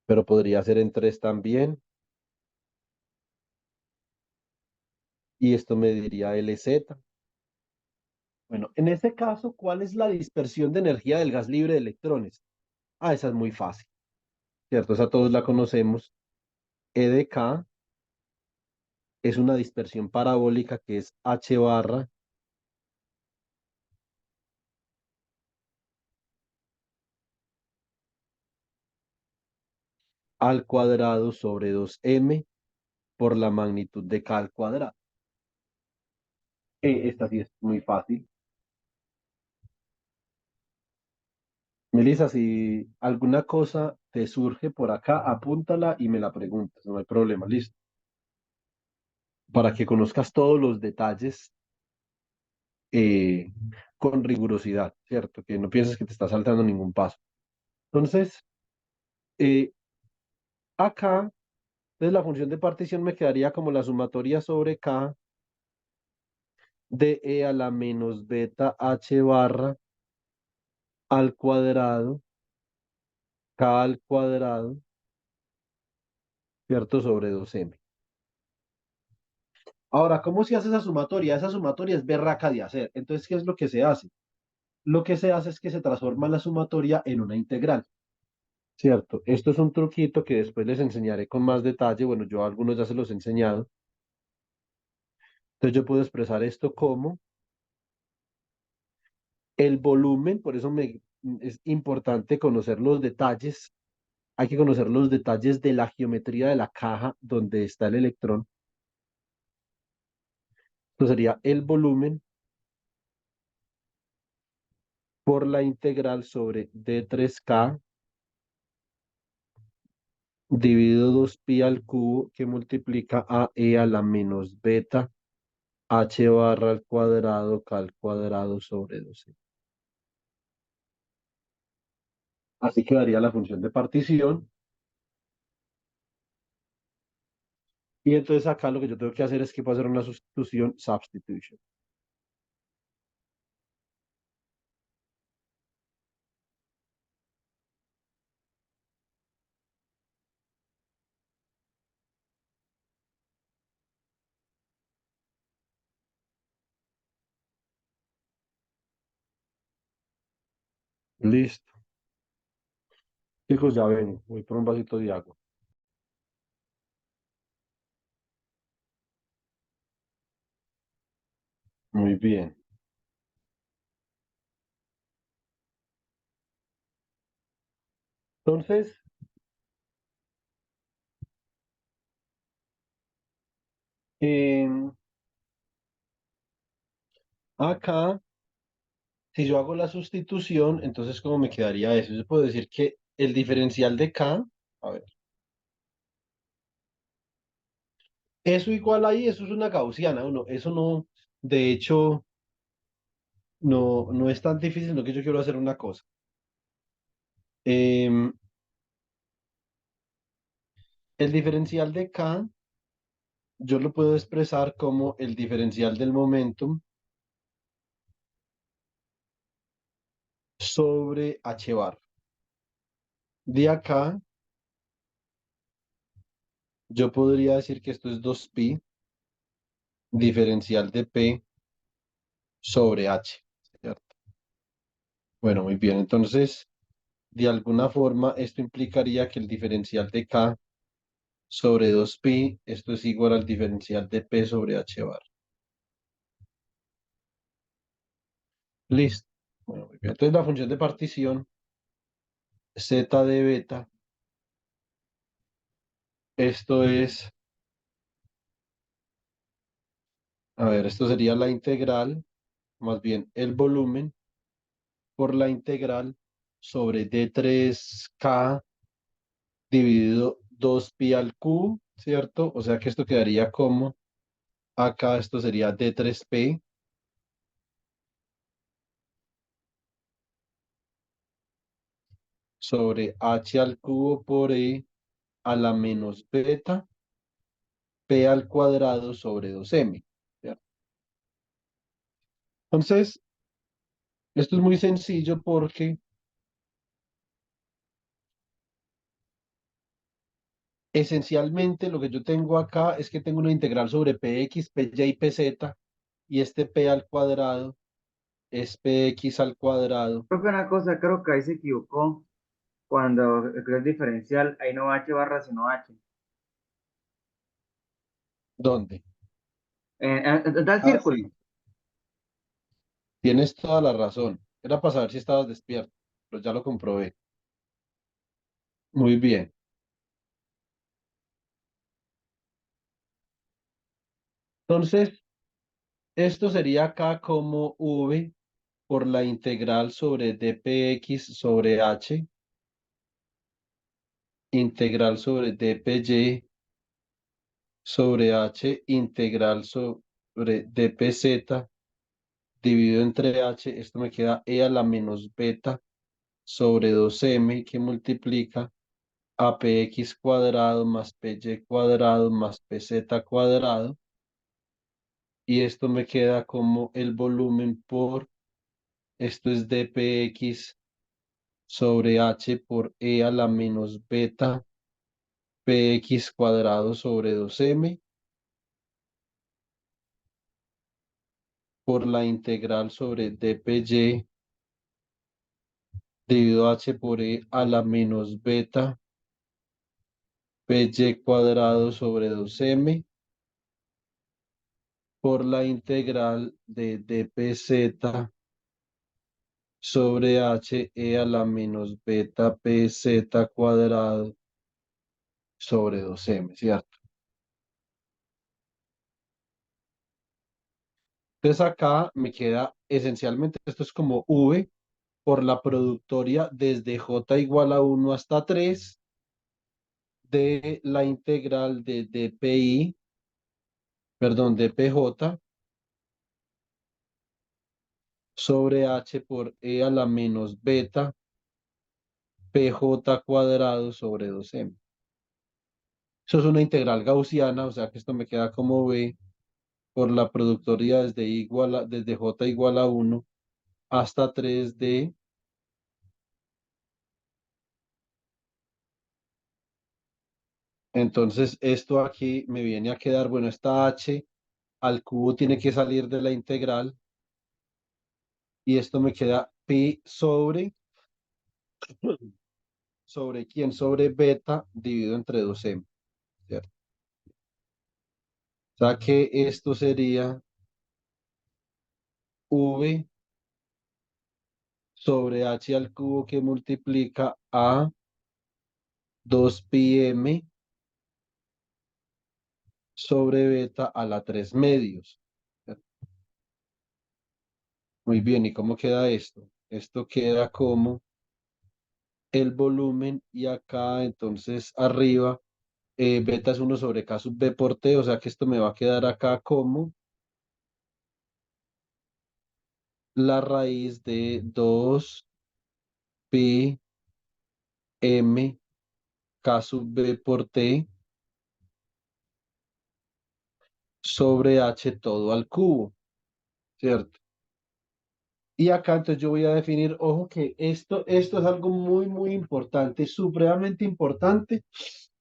[SPEAKER 1] Pero podría ser en tres también. Y esto mediría LZ. Bueno, en este caso, ¿cuál es la dispersión de energía del gas libre de electrones? Ah, esa es muy fácil, ¿cierto? Esa todos la conocemos. E de K es una dispersión parabólica que es H barra al cuadrado sobre 2m por la magnitud de K al cuadrado. Esta sí es muy fácil. Melissa, si alguna cosa te surge por acá, apúntala y me la preguntas, no hay problema, listo. Para que conozcas todos los detalles eh, con rigurosidad, ¿cierto? Que no pienses que te estás saltando ningún paso. Entonces, eh, acá, entonces la función de partición me quedaría como la sumatoria sobre K de E a la menos beta H barra al cuadrado, K al cuadrado, ¿cierto? Sobre 2m. Ahora, ¿cómo se hace esa sumatoria? Esa sumatoria es berraca de hacer. Entonces, ¿qué es lo que se hace? Lo que se hace es que se transforma la sumatoria en una integral, ¿cierto? Esto es un truquito que después les enseñaré con más detalle. Bueno, yo a algunos ya se los he enseñado. Entonces, yo puedo expresar esto como el volumen, por eso es importante conocer los detalles hay que conocer los detalles de la geometría de la caja donde está el electrón. Esto sería el volumen por la integral sobre D3K dividido 2pi al cubo que multiplica a e a la menos beta h barra al cuadrado k al cuadrado sobre 12. Así quedaría la función de partición. Y entonces acá lo que yo tengo que hacer es que puedo hacer una sustitución, substitution. Listo. Chicos, ya ven, voy por un vasito de agua. Muy bien. Entonces, acá, si yo hago la sustitución, entonces, ¿cómo me quedaría eso? Yo puedo decir que el diferencial de K, a ver, eso igual ahí, eso es una gaussiana, uno, eso no, de hecho, no es tan difícil, no que yo quiero hacer una cosa. Em, el diferencial de K, yo lo puedo expresar como el diferencial del momentum sobre h bar. De acá, yo podría decir que esto es 2pi diferencial de p sobre h, ¿cierto? Bueno, muy bien. Entonces, de alguna forma, esto implicaría que el diferencial de k sobre 2pi, esto es igual al diferencial de p sobre h bar. Listo. Bueno, muy bien. Entonces, la función de partición, z de beta, esto es, a ver, esto sería la integral, más bien el volumen por la integral sobre d3k dividido 2pi al cubo, ¿cierto? O sea que esto quedaría como, acá esto sería d3p sobre h al cubo por e a la menos beta p al cuadrado sobre 2m, ¿cierto? Entonces, esto es muy sencillo porque esencialmente lo que yo tengo acá es que tengo una integral sobre px, py y pz y este p al cuadrado es px al cuadrado.
[SPEAKER 3] Creo que una cosa, creo que ahí se equivocó cuando creó el diferencial, ahí no va h barra, sino h.
[SPEAKER 1] ¿Dónde?
[SPEAKER 3] Da el
[SPEAKER 1] Ah,
[SPEAKER 3] círculo.
[SPEAKER 1] sí. Tienes toda la razón. Era para saber si estabas despierto, pero ya lo comprobé. Muy bien. Entonces, esto sería acá como v por la integral sobre dpx sobre h, integral sobre dpy sobre h, integral sobre dpz dividido entre h. Esto me queda e a la menos beta sobre 2m que multiplica a px cuadrado más py cuadrado más pz cuadrado. Y esto me queda como el volumen por, esto es dpx sobre h por e a la menos beta px cuadrado sobre 2m por la integral sobre dpy dividido h por e a la menos beta py cuadrado sobre 2m por la integral de dpz sobre h e a la menos beta p z cuadrado sobre 2m, ¿cierto? Entonces acá me queda esencialmente, esto es como v por la productoria desde j igual a 1 hasta 3 de la integral de dpi, perdón, de pj sobre h por e a la menos beta pj cuadrado sobre 2m. Eso es una integral gaussiana, o sea que esto me queda como v por la productoria desde j igual a 1 hasta 3d. Entonces esto aquí me viene a quedar, bueno, esta h al cubo tiene que salir de la integral y esto me queda pi sobre quién, sobre beta dividido entre 2m, ¿cierto? O sea que esto sería v sobre h al cubo que multiplica a 2pi m sobre beta a la 3 medios. Muy bien, ¿y cómo queda esto? Esto queda como el volumen y acá entonces arriba beta es 1 sobre k sub b por t, o sea que esto me va a quedar acá como la raíz de 2 pi m k sub b por t sobre h todo al cubo, ¿cierto? Y acá entonces yo voy a definir, ojo que esto es algo muy, muy importante, supremamente importante,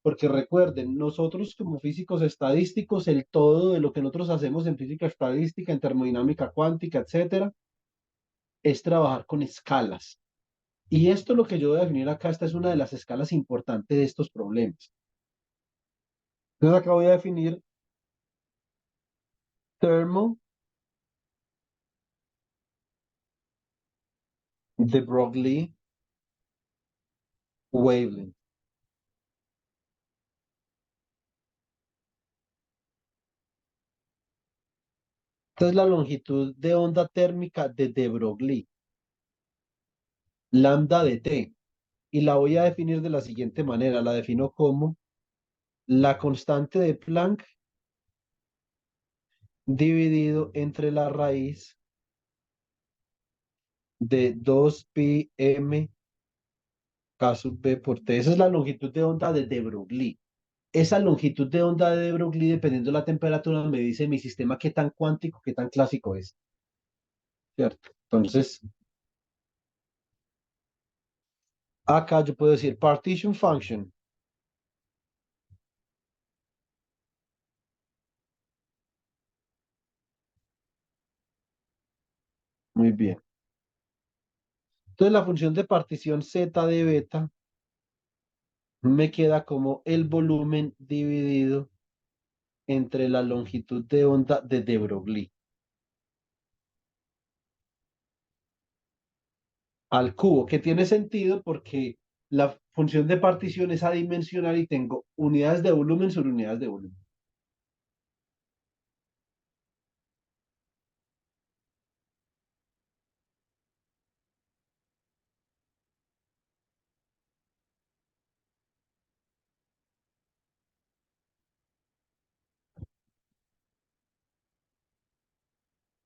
[SPEAKER 1] porque recuerden, nosotros como físicos estadísticos, el todo de lo que nosotros hacemos en física estadística, en termodinámica cuántica, etcétera, es trabajar con escalas. Y esto lo que yo voy a definir acá, esta es una de las escalas importantes de estos problemas. Entonces acá voy a definir thermal de Broglie wavelength. Esta es la longitud de onda térmica de Broglie, lambda de T. Y la voy a definir de la siguiente manera. La defino como la constante de Planck dividido entre la raíz de 2pi m k sub b por t. Esa es la longitud de onda de Broglie. Esa longitud de onda de Broglie, dependiendo de la temperatura, me dice mi sistema qué tan cuántico, qué tan clásico es. ¿Cierto? Entonces, acá yo puedo decir partition function. Muy bien. Entonces, la función de partición z de beta me queda como el volumen dividido entre la longitud de onda de de Broglie al cubo, que tiene sentido porque la función de partición es adimensional y tengo unidades de volumen sobre unidades de volumen.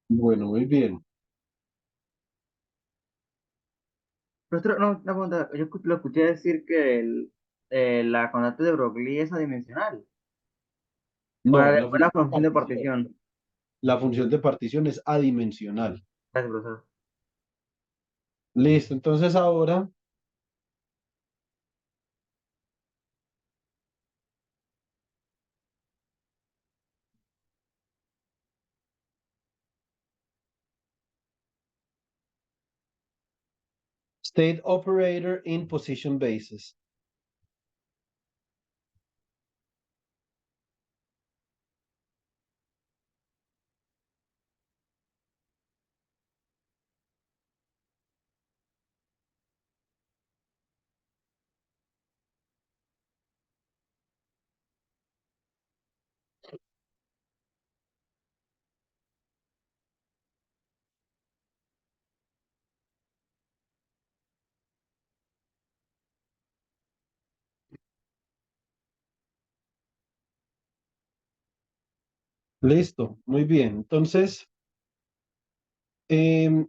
[SPEAKER 1] Bueno, muy bien.
[SPEAKER 3] Pero no, una pregunta, yo lo escuché decir que la constante de Broglie es adimensional.
[SPEAKER 1] No, la
[SPEAKER 3] O la
[SPEAKER 1] función de
[SPEAKER 3] función de
[SPEAKER 1] partición.
[SPEAKER 3] partición.
[SPEAKER 1] La función de partición es adimensional.
[SPEAKER 3] Gracias, profesor.
[SPEAKER 1] Listo, entonces ahora state operator in position basis. Listo, muy bien. Em,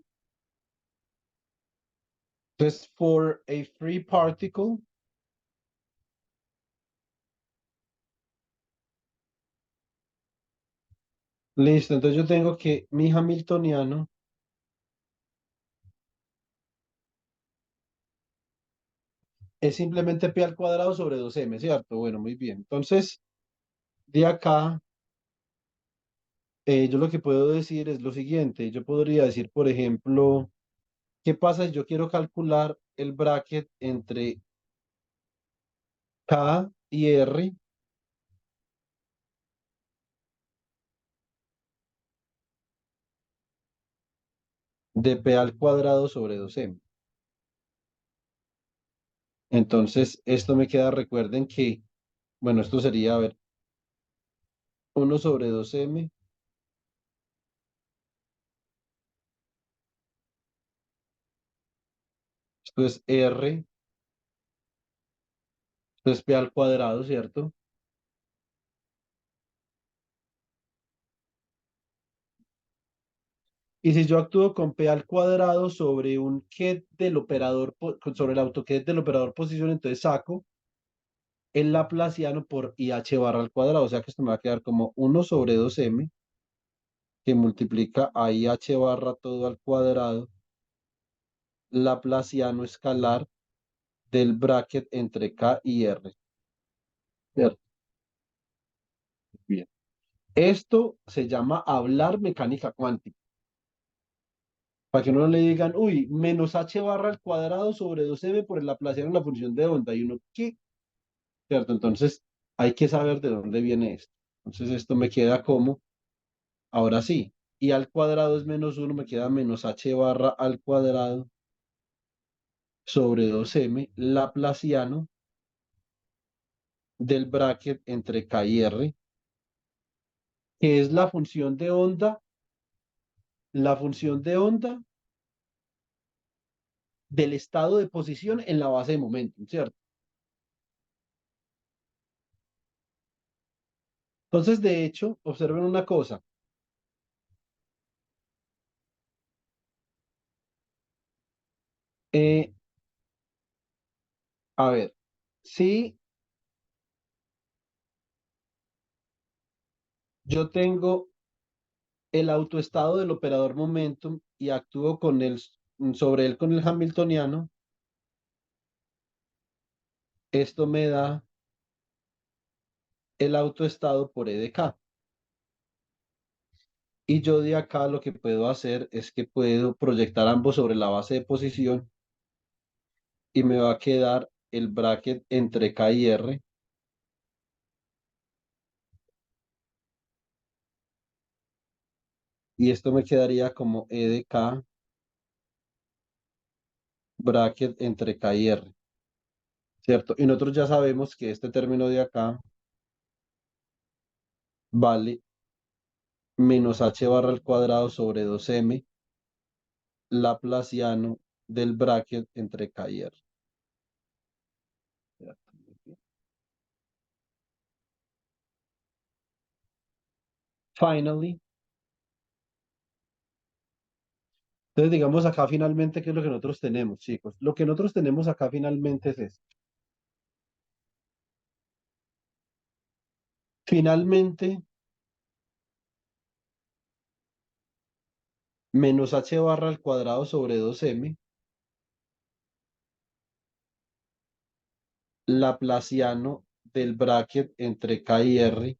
[SPEAKER 1] entonces, for a free particle, listo. Entonces yo tengo que mi hamiltoniano es simplemente p al cuadrado sobre 2m, ¿cierto? Bueno, muy bien. Entonces, de acá, yo lo que puedo decir es lo siguiente. Yo podría decir, por ejemplo, ¿qué pasa si yo quiero calcular el bracket entre K y R de p al cuadrado sobre 2m? Entonces, esto me queda, recuerden que, bueno, esto sería, a ver, 1 sobre 2m, esto es R, esto es p al cuadrado, ¿cierto? Y si yo actúo con p al cuadrado sobre un ket del operador, sobre el autoket del operador posición, entonces saco el laplaciano por IH barra al cuadrado, o sea que esto me va a quedar como 1 sobre 2m que multiplica a IH barra todo al cuadrado, laplaciano escalar del bracket entre K y R. ¿Cierto? Bien. Esto se llama hablar mecánica cuántica. Para que no le digan, uy, menos h barra al cuadrado sobre 2m por el laplaciano en la función de onda. Y uno, ¿qué? ¿Cierto? Entonces, hay que saber de dónde viene esto. Entonces, esto me queda como, ahora sí, y al cuadrado es -1, me queda menos h barra al cuadrado sobre 2m laplaciano del bracket entre K y R, que es la función de onda del estado de posición en la base de momentum, ¿cierto? Entonces, de hecho, observen una cosa. Eh, a ver, si yo tengo el autoestado del operador momentum y actúo sobre él con el hamiltoniano, esto me da el autoestado por E de K. Y yo de acá lo que puedo hacer es que puedo proyectar ambos sobre la base de posición y me va a quedar el bracket entre K y R. Y esto me quedaría como E de K bracket entre K y R, ¿cierto? Y nosotros ya sabemos que este término de acá vale menos h barra al cuadrado sobre 2m laplaciano del bracket entre K y R. Finally, entonces digamos acá finalmente, ¿qué es lo que nosotros tenemos, chicos? Lo que nosotros tenemos acá finalmente es esto. Finalmente, menos h barra al cuadrado sobre 2m laplaciano del bracket entre K y R.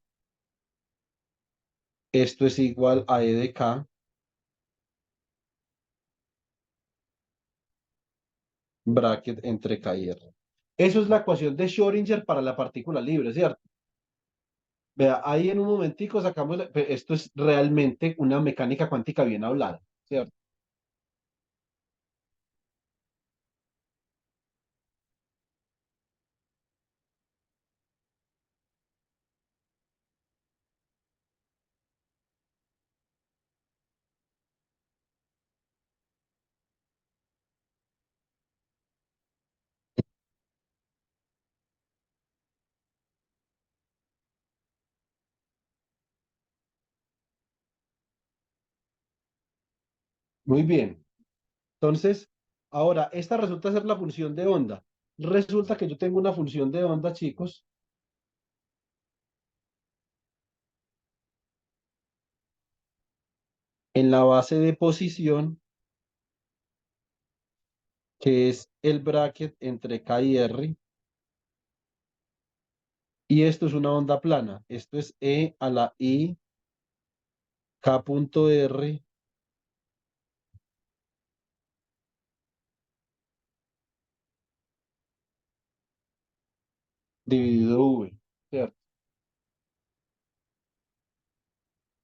[SPEAKER 1] Esto es igual a E de K bracket entre K y R. Eso es la ecuación de Schrödinger para la partícula libre, ¿cierto? Vea, ahí en un momentico sacamos, esto es realmente una mecánica cuántica bien hablada, ¿cierto? Muy bien. Entonces, ahora, esta resulta ser la función de onda. Resulta que yo tengo una función de onda, chicos, en la base de posición, que es el bracket entre K y R, y esto es una onda plana. Esto es E a la I, K punto R, dividido V, ¿cierto?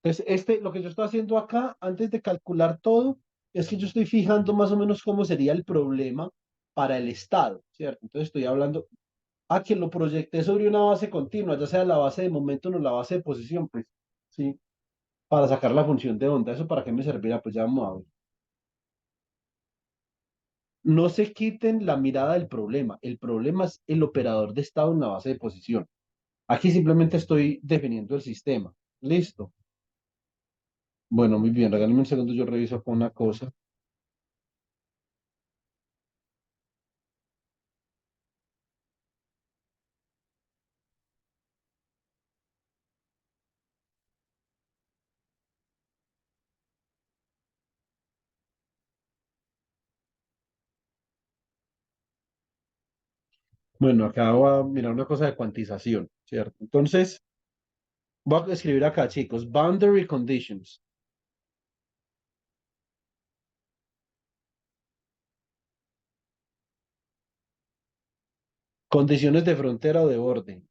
[SPEAKER 1] Entonces, lo que yo estoy haciendo acá, antes de calcular todo, es que yo estoy fijando más o menos cómo sería el problema para el estado, ¿cierto? Entonces estoy hablando, que lo proyecté sobre una base continua, ya sea la base de momento o la base de posición, pues, sí, para sacar la función de onda. ¿Eso para qué me servirá? Pues ya vamos a ver. No se quiten la mirada del problema. El problema es el operador de estado en la base de posición. Aquí simplemente estoy definiendo el sistema. Listo. Bueno, muy bien. Regálame un segundo, yo reviso acá una cosa. Bueno, acá voy a mirar una cosa de cuantización, ¿cierto? Entonces, voy a escribir acá, chicos, boundary conditions. Condiciones de frontera o de borde.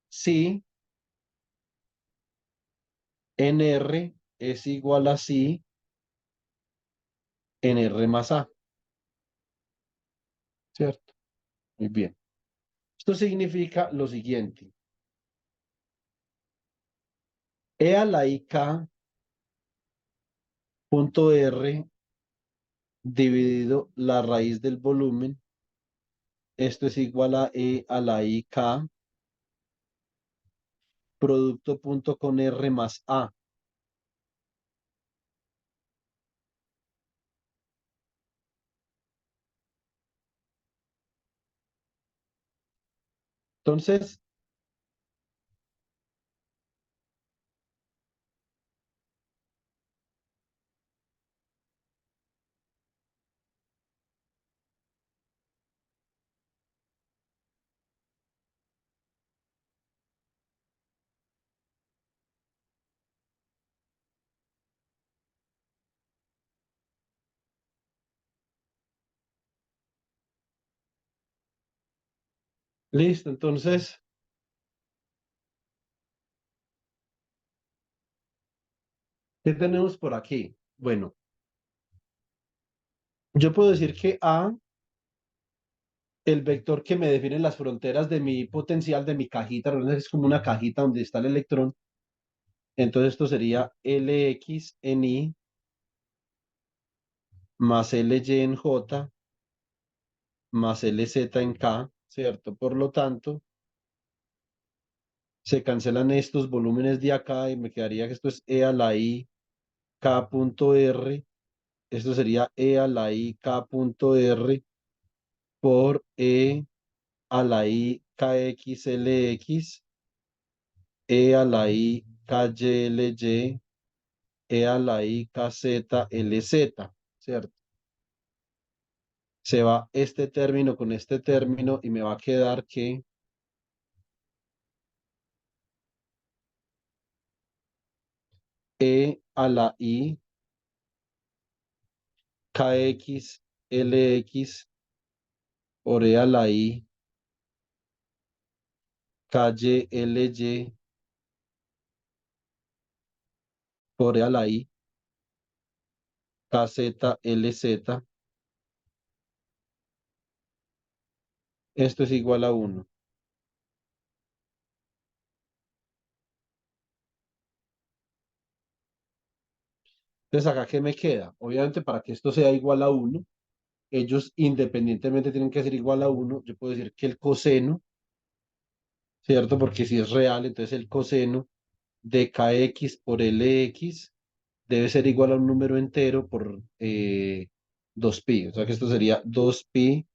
[SPEAKER 1] Si NR es igual a si NR más A, ¿cierto? Muy bien. Esto significa lo siguiente. E a la I K punto R dividido la raíz del volumen. Esto es igual a E a la I K producto punto con R más A. Entonces, listo. Entonces, ¿qué tenemos por aquí? Bueno, yo puedo decir que A, el vector que me define las fronteras de mi potencial, de mi cajita, ¿no? Es como una cajita donde está el electrón. Entonces esto sería Lx en I más Ly en J más Lz en K, ¿cierto? Por lo tanto, se cancelan estos volúmenes de acá y me quedaría que esto es E a la I K punto R. Esto sería E a la I K punto R por E a la I KX LX, E a la I KYLY, E a la I KZ LZ, ¿cierto? Se va este término con este término y me va a quedar que E a la I KX LX por E a la I KYLY por E a la I KZ LZ. Esto es igual a 1. Entonces, ¿acá qué me queda? Obviamente, para que esto sea igual a 1, ellos independientemente tienen que ser igual a 1. Yo puedo decir que el coseno, ¿cierto? Porque si es real, entonces el coseno de kx por lx debe ser igual a un número entero por 2pi. O sea que esto sería 2pi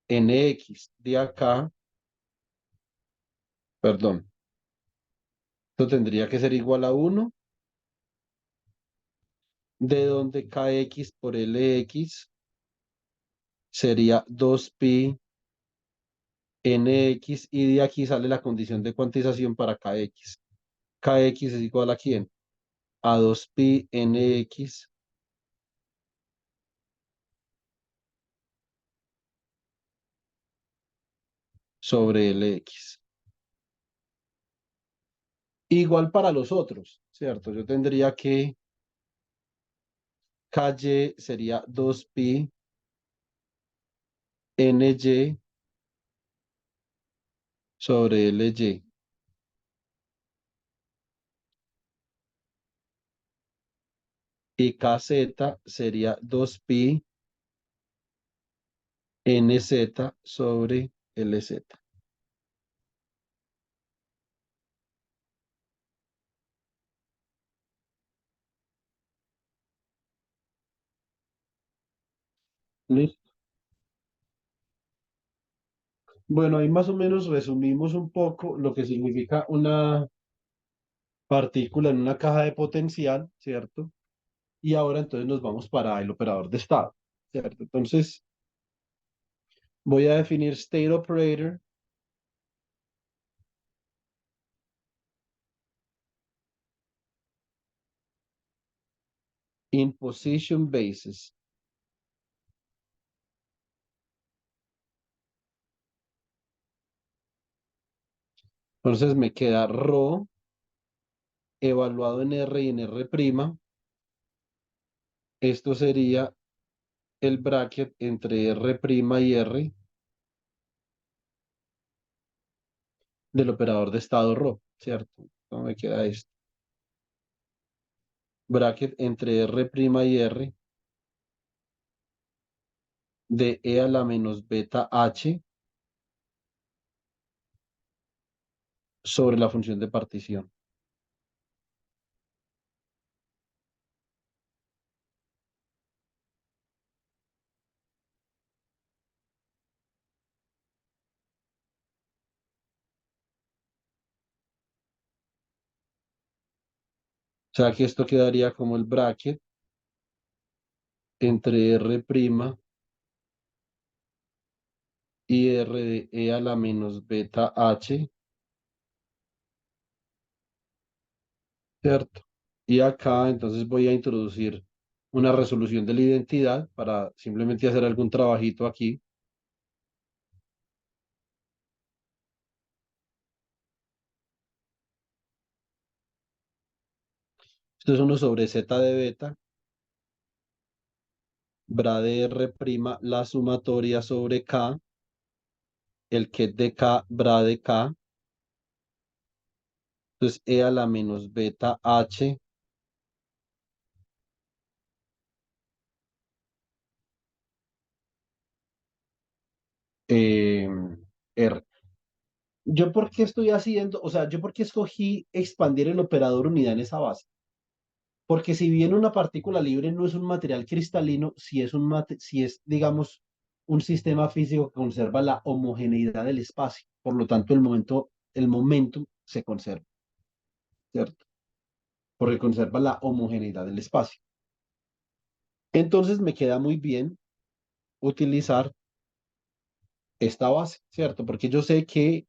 [SPEAKER 1] nx de acá, perdón, esto tendría que ser igual a 1, de donde kx por lx sería 2pi nx y de aquí sale la condición de cuantización para kx. Kx es igual ¿a quién? A 2pi nx sobre lx. Igual para los otros, ¿cierto? Yo tendría que ky sería 2pi ny sobre ly. Y kz sería 2pi nz sobre lz. ¿Listo? Bueno, ahí más o menos resumimos un poco lo que significa una partícula en una caja de potencial, ¿cierto? Y ahora entonces nos vamos para el operador de estado, ¿cierto? Entonces voy a definir state operator in position basis. Entonces me queda ρ evaluado en R y en R'. Esto sería el bracket entre R' y R del operador de estado ρ, ¿cierto? ¿Cómo me queda esto? Bracket entre R' y R de E a la menos beta H sobre la función de partición. O sea que esto quedaría como el bracket entre R' y R de E a la menos beta H, ¿cierto? Y acá entonces voy a introducir una resolución de la identidad para simplemente hacer algún trabajito aquí. Esto es 1 sobre z de beta, bra de R', la sumatoria sobre K, el ket de K, bra de K. Entonces E a la menos beta H eh, R. ¿Yo por qué estoy haciendo, o sea, yo por qué escogí expandir el operador unidad en esa base? Porque si bien una partícula libre no es un material cristalino, si es, digamos, un sistema físico que conserva la homogeneidad del espacio. Por lo tanto, el momento se conserva, ¿cierto? Porque conserva la homogeneidad del espacio. Entonces me queda muy bien utilizar esta base, ¿cierto? Porque yo sé que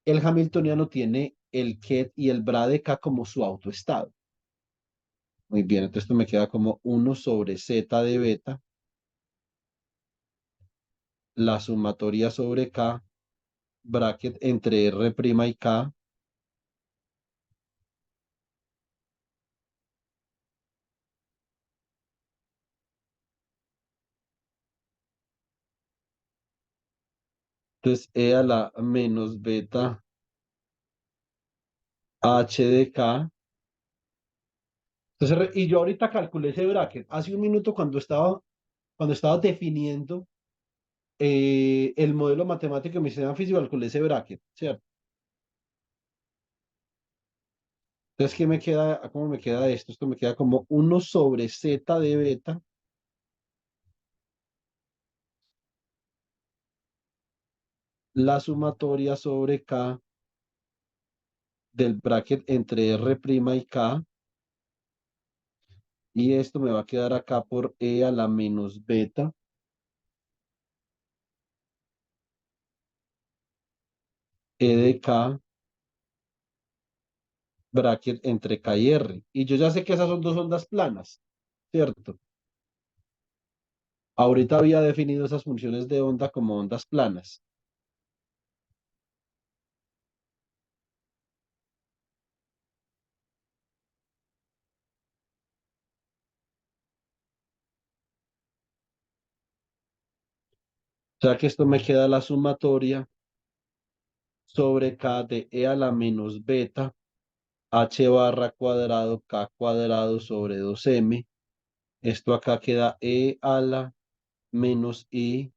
[SPEAKER 1] el hamiltoniano tiene el ket y el bra de k como su autoestado. Muy bien, entonces esto me queda como 1 sobre z de beta, la sumatoria sobre k, bracket entre R' y K, entonces E a la menos beta H de K. Entonces, y yo ahorita calculé ese bracket. Hace un minuto cuando estaba definiendo el modelo matemático de mi sistema físico, calculé ese bracket, ¿cierto? Entonces, ¿qué me queda? ¿Cómo me queda esto? Esto me queda como 1 sobre z de beta la sumatoria sobre K del bracket entre R' y K, y esto me va a quedar acá por E a la menos beta E de K bracket entre K y R. Y yo ya sé que esas son dos ondas planas, ¿cierto? Ahorita había definido esas funciones de onda como ondas planas. O sea que esto me queda la sumatoria sobre K de E a la menos beta H barra cuadrado K cuadrado sobre 2M. Esto acá queda E a la menos I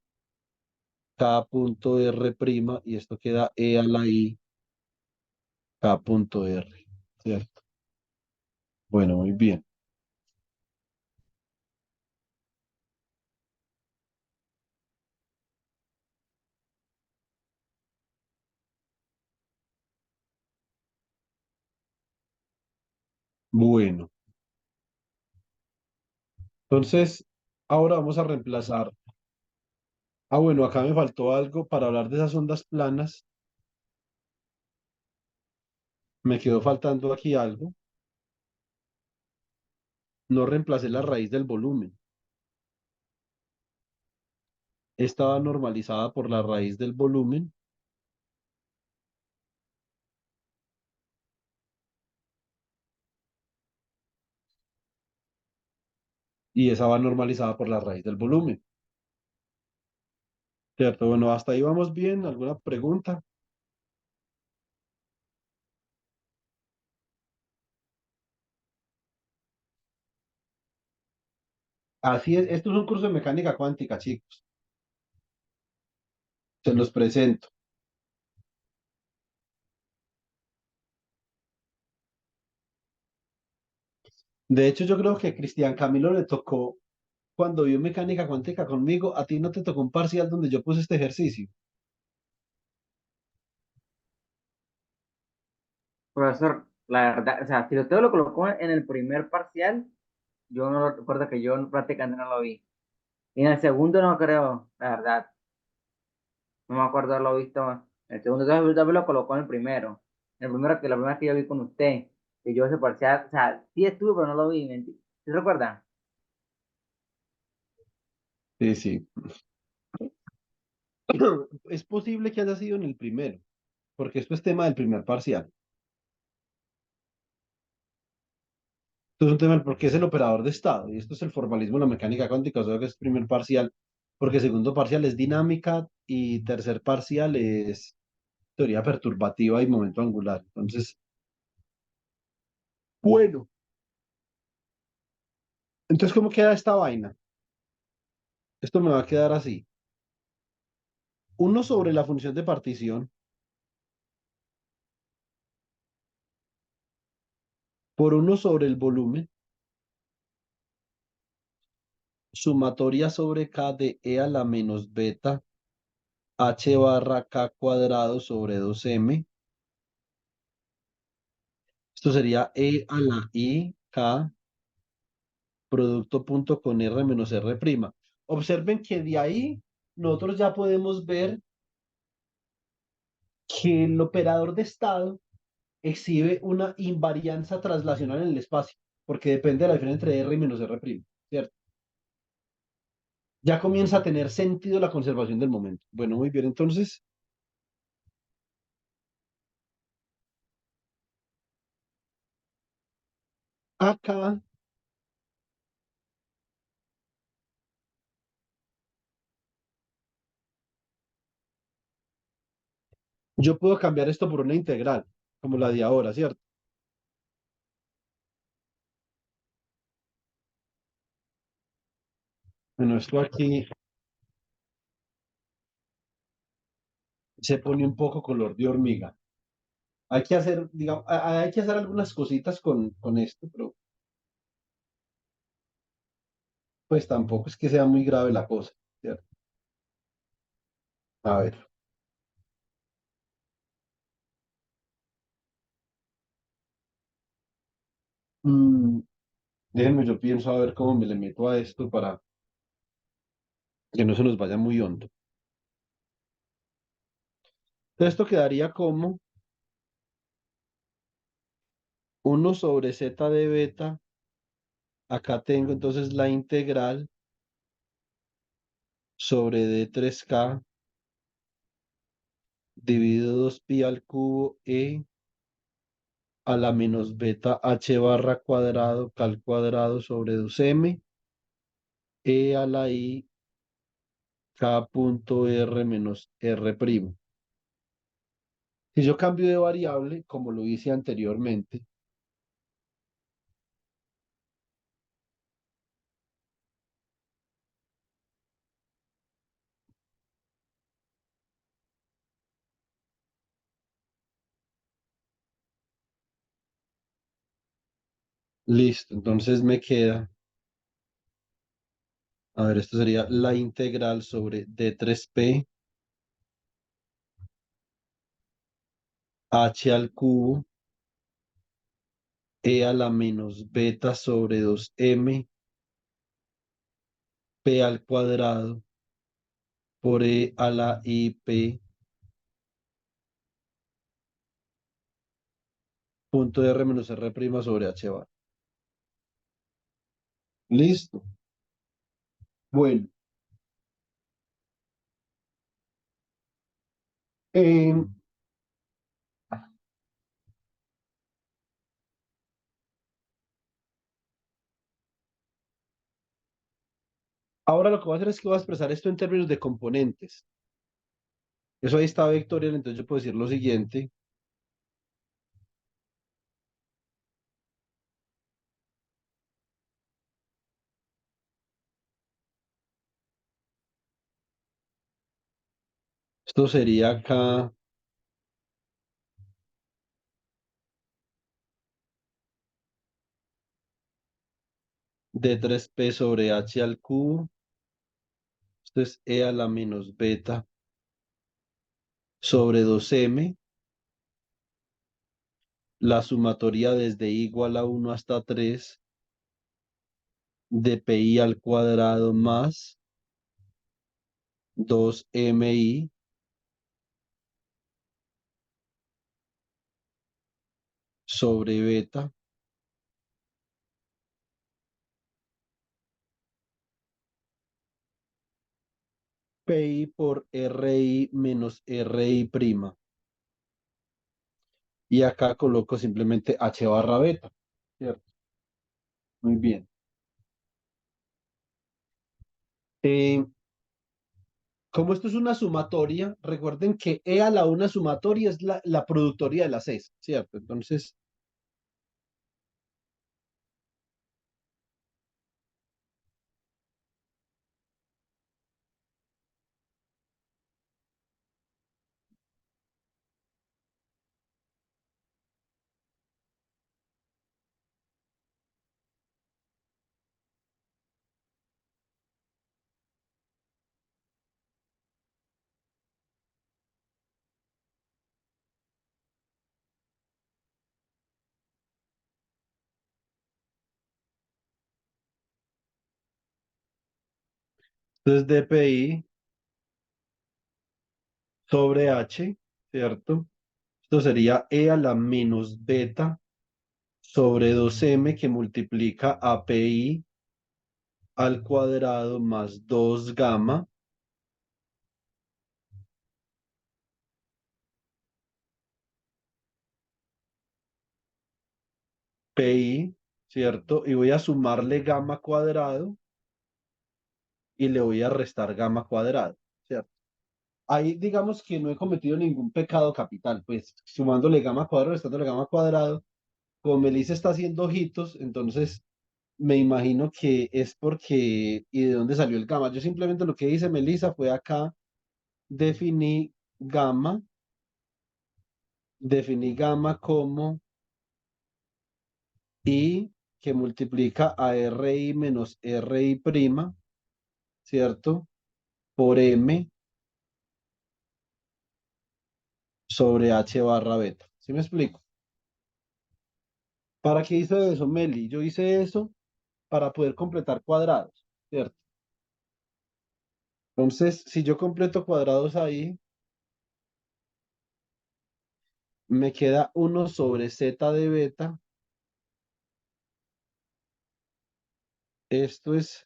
[SPEAKER 1] K punto R prima, y esto queda E a la I K punto R, ¿cierto? Bueno, muy bien. Bueno, entonces ahora vamos a reemplazar. Ah, bueno, acá me faltó algo para hablar de esas ondas planas. Me quedó faltando aquí algo. No reemplacé la raíz del volumen. Estaba normalizada por la raíz del volumen, y esa va normalizada por la raíz del volumen, ¿cierto? Bueno, hasta ahí vamos bien. ¿Alguna pregunta? Así es, esto es un curso de mecánica cuántica, chicos. Se los presento. De hecho, yo creo que Cristian Camilo le tocó, cuando vio mecánica cuántica conmigo, a ti no te tocó un parcial donde yo puse este ejercicio.
[SPEAKER 3] Profesor, la verdad, o sea, si usted lo colocó en el primer parcial, yo no lo recuerdo que yo prácticamente no lo vi. Y en el segundo no creo, la verdad. No me acuerdo haberlo visto. El segundo usted lo colocó en el primero. El primero que la primera que yo vi con usted. Que yo ese parcial, o sea, sí estuve, pero no lo vi. ¿Se recuerda?
[SPEAKER 1] Sí, sí. Es posible que haya sido en el primero, porque esto es tema del primer parcial. Esto es un tema del por qué es el operador de estado, y esto es el formalismo de la mecánica cuántica, o sea que es primer parcial, porque segundo parcial es dinámica y tercer parcial es teoría perturbativa y momento angular. Entonces, bueno, entonces, ¿cómo queda esta vaina? Esto me va a quedar así. Uno sobre la función de partición por uno sobre el volumen, sumatoria sobre K de E a la menos beta H barra K cuadrado sobre 2M. Esto sería E a la I K producto punto con R menos R prima. Observen que de ahí nosotros ya podemos ver que el operador de estado exhibe una invarianza traslacional en el espacio, porque depende de la diferencia entre R y menos R prima, ¿cierto? Ya comienza a tener sentido la conservación del momento. Bueno, muy bien, entonces acá yo puedo cambiar esto por una integral, como la de ahora, ¿cierto? Bueno, esto aquí se pone un poco color de hormiga. Hay que hacer, digamos, hay que hacer algunas cositas con esto, pero pues tampoco es que sea muy grave la cosa, ¿cierto? A ver. mm, Déjenme, yo pienso a ver cómo me le meto a esto para que no se nos vaya muy hondo. Entonces, esto quedaría como 1 sobre z de beta. Acá tengo entonces la integral sobre d3k dividido 2pi al cubo a la menos beta h barra cuadrado cal cuadrado sobre 2m a la i k punto r menos r primo. Si yo cambio de variable, como lo hice anteriormente, listo, entonces me queda, a ver, esto sería la integral sobre d3p h al cubo a la menos beta sobre 2m p al cuadrado por a la i p punto r menos r prima sobre h bar. Listo. Bueno, eh, ahora lo que voy a hacer es que voy a expresar esto en términos de componentes. Eso ahí está vectorial, entonces yo puedo decir lo siguiente. Esto sería acá d3p sobre h al cubo. Esto es e a la menos beta sobre 2m. La sumatoria desde i igual a 1 hasta 3 de pi al cuadrado más 2mi sobre beta pi por ri menos ri prima. Y acá coloco simplemente h barra beta. ¿Cierto? Muy bien. Eh, Como esto es una sumatoria, recuerden que e a la una sumatoria es la productoria de las e, ¿cierto? Entonces, entonces dpi sobre h, ¿cierto? Esto sería e a la menos beta sobre 2m que multiplica a pi al cuadrado más 2 gamma pi, ¿cierto? Y voy a sumarle gamma cuadrado y le voy a restar gamma cuadrado, ¿cierto? Ahí digamos que no he cometido ningún pecado capital, pues sumándole gamma cuadrado, restándole gamma cuadrado, como Melissa está haciendo ojitos, entonces me imagino que es porque, ¿y de dónde salió el gamma? Yo simplemente lo que hice, Melissa, fue acá, definí gamma definí gamma como I que multiplica a RI menos RI prima, ¿cierto? Por M sobre H barra beta. ¿Sí me explico? ¿Para qué hice eso, Meli? Yo hice eso para poder completar cuadrados, ¿cierto? Entonces, si yo completo cuadrados ahí, me queda 1 sobre Z de beta. Esto es,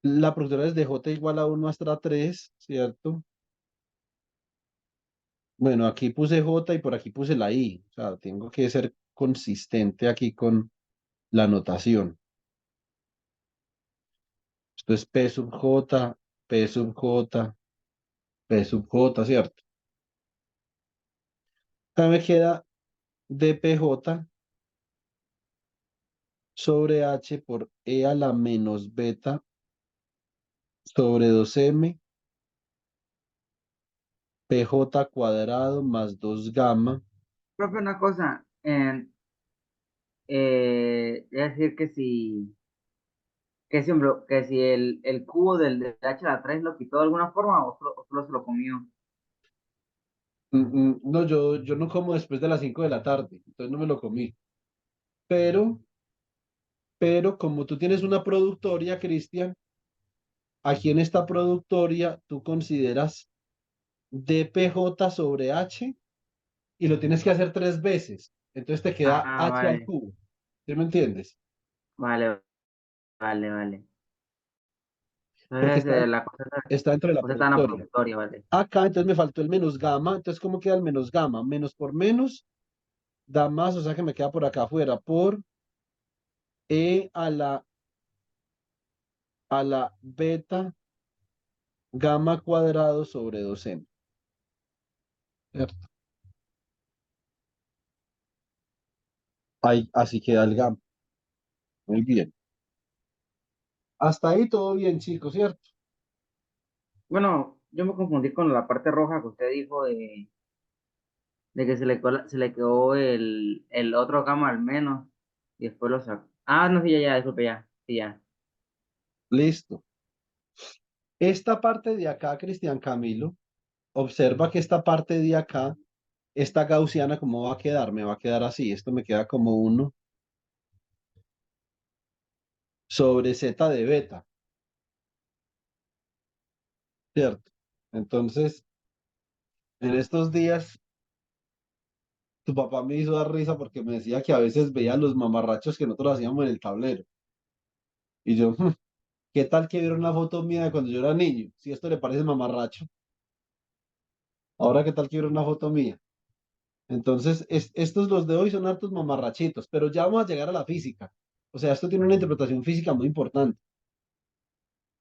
[SPEAKER 1] la productora es de J igual a 1 hasta 3, ¿cierto? Bueno, aquí puse J y por aquí puse la I. O sea, tengo que ser consistente aquí con la notación. Esto es P sub J, P sub J, P sub J, ¿cierto? Acá me queda dPJ sobre H por E a la menos beta sobre 2M, PJ cuadrado más 2 gamma.
[SPEAKER 3] Profe, una cosa, es decir que si el cubo del H a la 3 lo quitó de alguna forma o solo se lo comió.
[SPEAKER 1] No, yo no como después de las 5 de la tarde, entonces no me lo comí. Pero, pero como tú tienes una productoria, Cristian, aquí en esta productoria tú consideras dPJ sobre H y lo tienes que hacer 3 veces. Entonces te queda
[SPEAKER 3] Ah,
[SPEAKER 1] H al
[SPEAKER 3] vale,
[SPEAKER 1] cubo. ¿Sí me entiendes?
[SPEAKER 3] vale, vale, vale.
[SPEAKER 1] Porque
[SPEAKER 3] Entonces, la cosa,
[SPEAKER 1] está dentro de la
[SPEAKER 3] cosa está en la
[SPEAKER 1] productoria.
[SPEAKER 3] productoria, vale.
[SPEAKER 1] Acá entonces me faltó el menos gamma. Entonces, ¿cómo queda el menos gamma? Menos por menos da más, o sea que me queda por acá afuera, por E a la beta gamma cuadrado sobre 2M. ¿Cierto? Ahí, así queda el gamma. Muy bien. Hasta ahí todo bien, chicos, ¿cierto?
[SPEAKER 3] Bueno, yo me confundí con la parte roja que usted dijo de que se le quedó el otro gamma al menos y después lo sacó. Ah, no, sí, ya, disculpe, ya, sí, ya.
[SPEAKER 1] Listo. Esta parte de acá, Cristian Camilo, observa que esta parte de acá, esta gaussiana, ¿cómo va a quedar? Me va a quedar así. Esto me queda como 1 sobre Z de beta, ¿cierto? Entonces, en estos días, tu papá me hizo dar risa porque me decía que a veces veía los mamarrachos que nosotros hacíamos en el tablero. Y yo, ¿qué tal que vieron una foto mía de cuando yo era niño? Si esto le parece mamarracho, ahora ¿qué tal que vieron una foto mía? Entonces, estos los de hoy son hartos mamarrachitos, pero ya vamos a llegar a la física. O sea, esto tiene una interpretación física muy importante.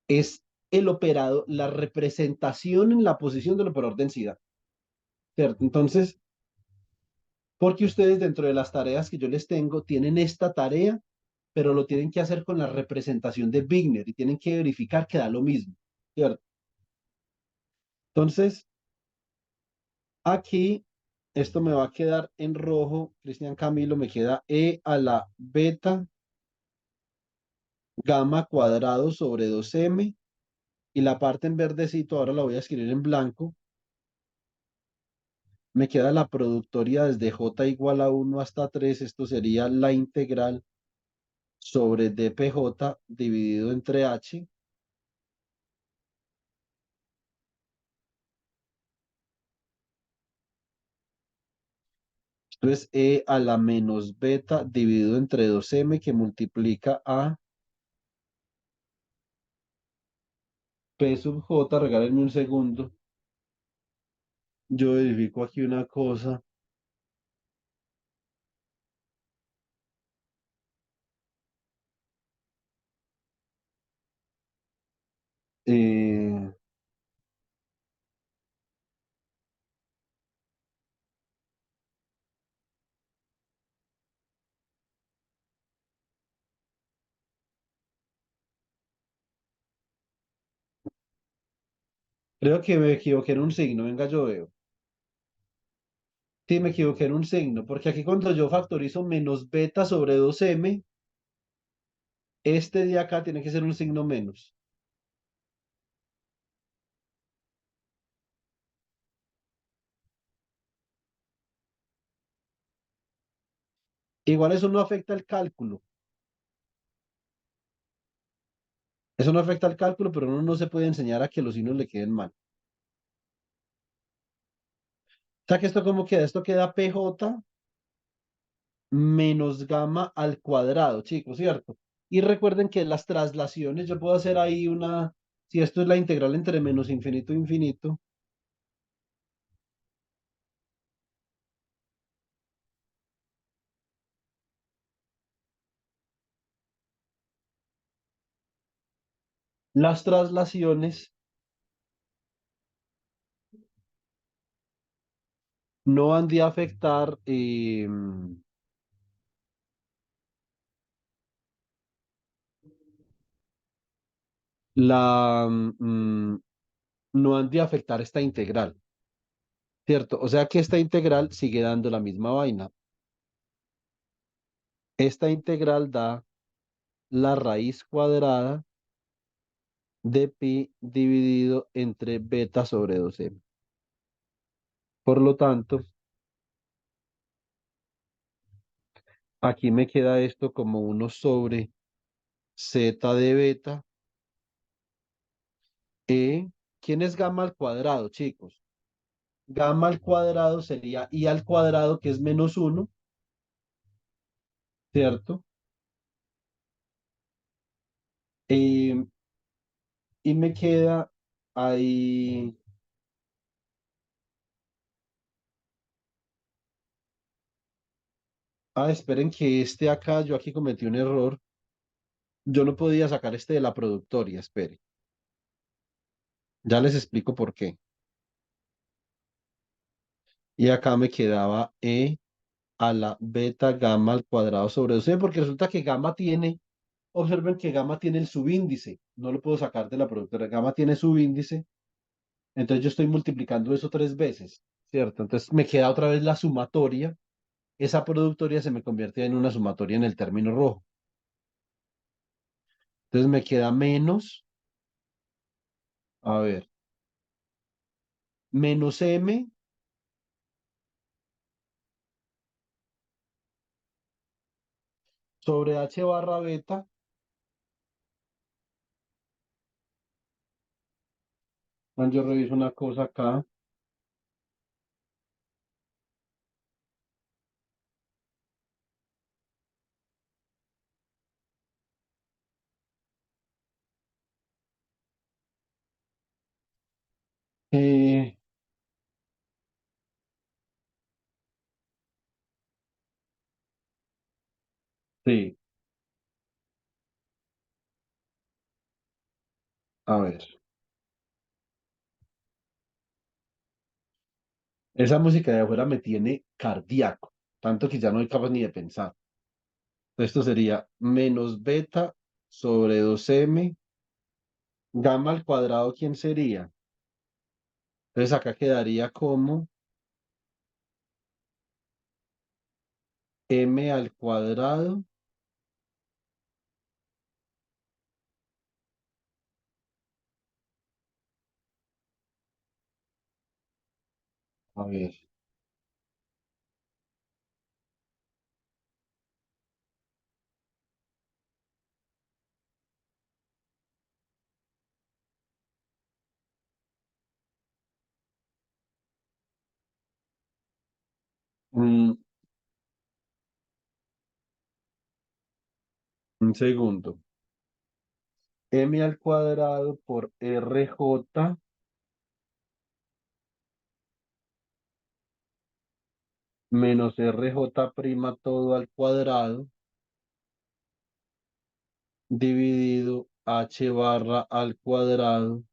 [SPEAKER 1] Es el operado, la representación en la posición del operador densidad, ¿cierto? Entonces, porque ustedes dentro de las tareas que yo les tengo tienen esta tarea, pero lo tienen que hacer con la representación de Wigner y tienen que verificar que da lo mismo, ¿cierto? Entonces, aquí, esto me va a quedar en rojo, Cristian Camilo, me queda E a la beta gamma cuadrado sobre 2M y la parte en verdecito, ahora la voy a escribir en blanco, me queda la productoria desde J igual a 1 hasta 3, esto sería la integral sobre dPJ dividido entre H. Esto es E a la menos beta dividido entre 2M que multiplica a P sub J, regálenme un segundo. Yo verifico aquí una cosa. Eh, Creo que me equivoqué en un signo, venga, yo veo. Sí, me equivoqué en un signo, porque aquí cuando yo factorizo menos beta sobre 2m, este de acá tiene que ser un signo menos. Igual eso no afecta el cálculo. Eso no afecta al cálculo, pero uno no se puede enseñar a que los signos le queden mal. O sea que esto cómo queda, esto queda PJ menos gamma al cuadrado, chicos, ¿cierto? Y recuerden que las traslaciones, yo puedo hacer ahí una, si esto es la integral entre menos infinito e infinito, las traslaciones no han de afectar la, no han de afectar esta integral, ¿cierto? O sea que esta integral sigue dando la misma vaina. Esta integral da la raíz cuadrada de pi dividido entre beta sobre 2m. Por lo tanto, aquí me queda esto como 1 sobre z de beta. ¿Quién es gamma al cuadrado, chicos? Gamma al cuadrado sería i al cuadrado, que es menos 1, ¿cierto? Eh, y me queda ahí. Esperen que este acá, yo aquí cometí un error. Yo no podía sacar este de la productoria, espere. Ya les explico por qué. Y acá me quedaba a la beta gamma al cuadrado sobre 2c, porque resulta que gamma tiene, observen que gamma tiene el subíndice, no lo puedo sacar de la productora, gamma tiene subíndice, entonces yo estoy multiplicando eso 3 veces, ¿cierto? Entonces me queda otra vez la sumatoria, esa productoria se me convierte en una sumatoria en el término rojo. Entonces me queda menos, a ver, menos m sobre h barra beta, yo reviso una cosa acá, eh, sí, a ver. Esa música de afuera me tiene cardíaco, tanto que ya no hay capaz ni de pensar. Esto sería menos beta sobre 2m, gamma al cuadrado, ¿quién sería? Entonces acá quedaría como m al cuadrado, a ver, un, un segundo, m al cuadrado por rj menos rj prima todo al cuadrado dividido h barra al cuadrado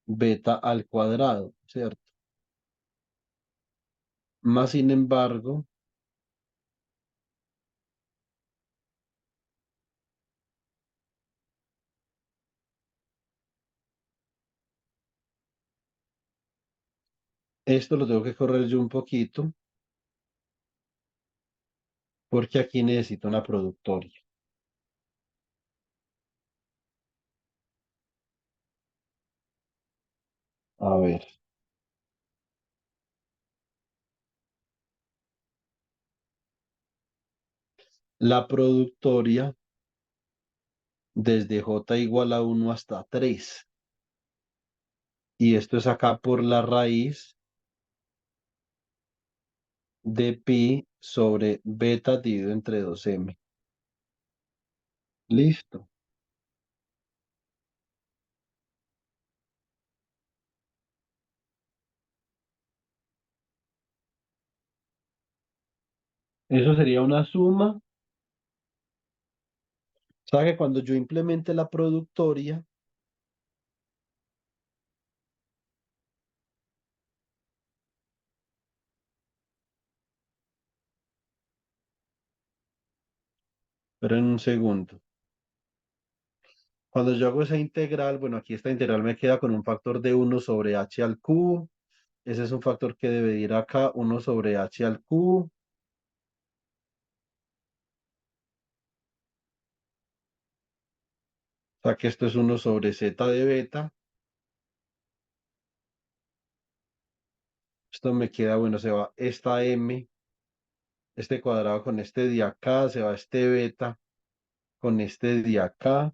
[SPEAKER 1] beta al cuadrado, ¿cierto? Más sin embargo, esto lo tengo que correr yo un poquito. porque aquí necesito una productoria. A ver, la productoria desde j igual a 1 hasta 3. Y esto es acá por la raíz de pi sobre beta dividido entre 2m. Listo. Eso sería una suma. O sea que cuando yo implemente la productoria, pero en un segundo. Cuando yo hago esa integral, bueno, aquí esta integral me queda con un factor de 1 sobre h al cubo. Ese es un factor que debe ir acá, 1 sobre h al cubo. O sea que esto es 1 sobre z de beta. Esto me queda, bueno, se va esta m, este cuadrado con este de acá, se va este beta con este de acá.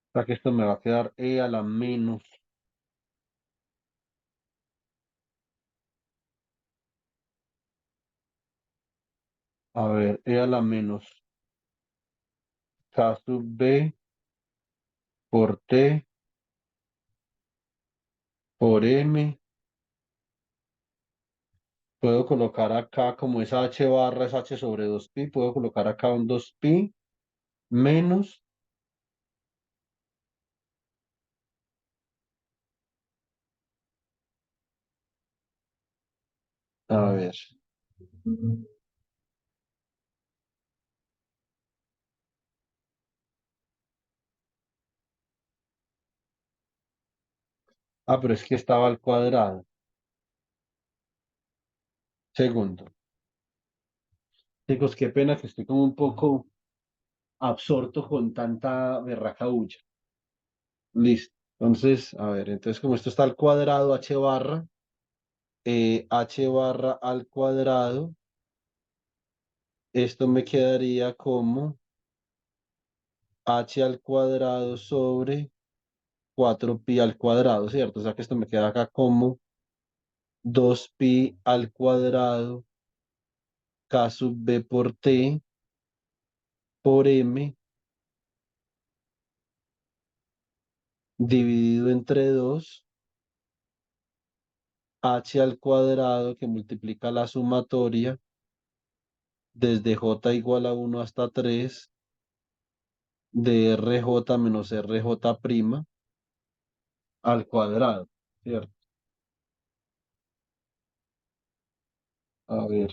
[SPEAKER 1] O sea que esto me va a quedar e a la menos. A ver, e a la menos k sub b por t por m. Puedo colocar acá, como esa h barra es h sobre 2pi, puedo colocar acá un 2pi menos. A ver. Ah, pero es que estaba al cuadrado. Segundo. Chicos, qué pena que estoy como un poco absorto con tanta berraca bulla. Listo. Entonces, a ver, entonces como esto está al cuadrado, h barra al cuadrado, esto me quedaría como h al cuadrado sobre 4pi al cuadrado, ¿cierto? O sea que esto me queda acá como 2pi al cuadrado k sub b por t por m dividido entre 2 h al cuadrado que multiplica la sumatoria desde j igual a 1 hasta 3 de rj menos rj prima al cuadrado, ¿cierto? A ver,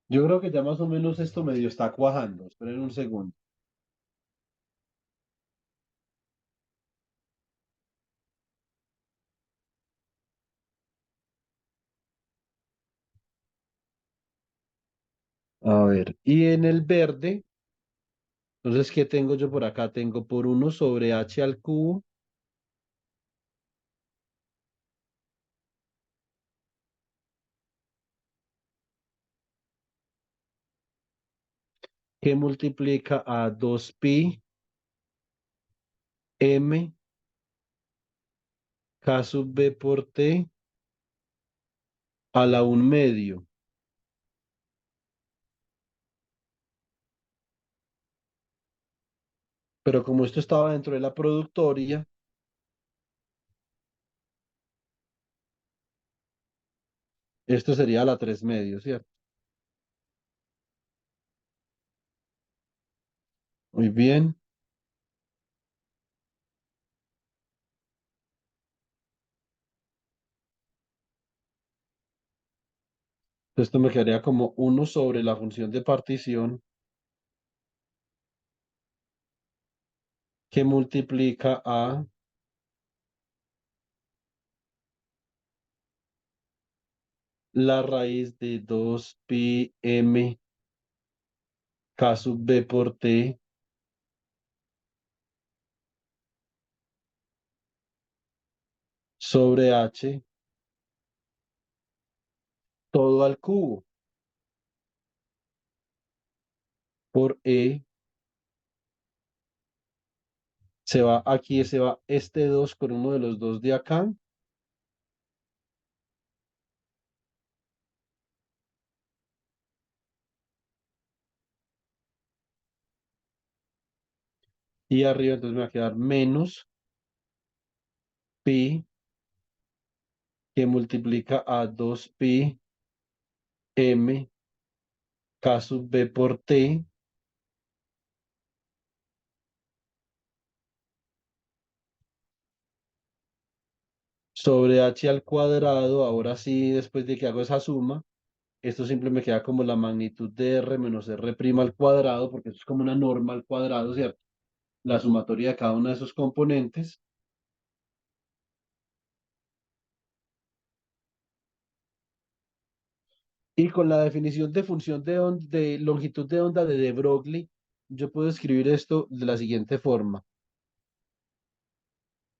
[SPEAKER 1] yo creo que ya más o menos esto medio está cuajando. Esperen un segundo. A ver, y en el verde, entonces, ¿qué tengo yo por acá? Tengo por 1 sobre h al cubo que multiplica a 2pi m k sub b por t a la 1 medio. Pero como esto estaba dentro de la productoria, esto sería la 3 medios, ¿cierto? Muy bien. Esto me quedaría como 1 sobre la función de partición que multiplica a la raíz de 2 pi m k sub b por t sobre h todo al cubo por se va aquí, se va este 2 con uno de los dos de acá y arriba entonces me va a quedar menos pi que multiplica a 2 pi m k sub b por t sobre h al cuadrado. Ahora sí, después de que hago esa suma, esto siempre me queda como la magnitud de r menos r' al cuadrado, porque eso es como una norma al cuadrado, ¿cierto? La sumatoria de cada uno de esos componentes. Y con la definición de función de longitud de onda de Broglie, yo puedo escribir esto de la siguiente forma.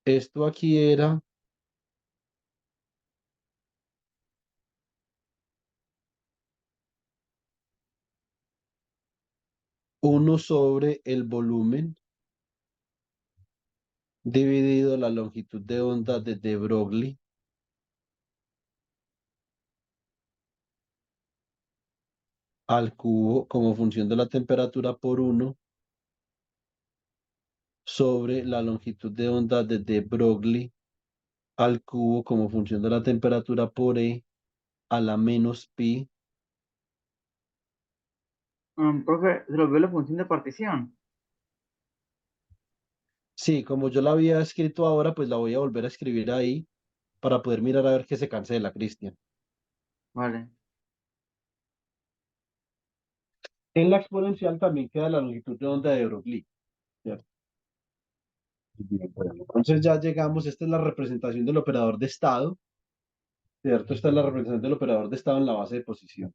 [SPEAKER 1] Esto aquí era 1 sobre el volumen dividido la longitud de onda de Broglie al cubo como función de la temperatura por 1 sobre la longitud de onda de Broglie al cubo como función de la temperatura por a la menos pi.
[SPEAKER 3] Profe, se lo vio la función de partición.
[SPEAKER 1] Sí, como yo la había escrito ahora, pues la voy a volver a escribir ahí para poder mirar a ver que se cancela, Cristian.
[SPEAKER 3] Vale.
[SPEAKER 1] En la exponencial también queda la longitud de onda de Broglie, ¿cierto? Bien, bueno, entonces ya llegamos, esta es la representación del operador de estado, ¿cierto? Esta es la representación del operador de estado en la base de posición.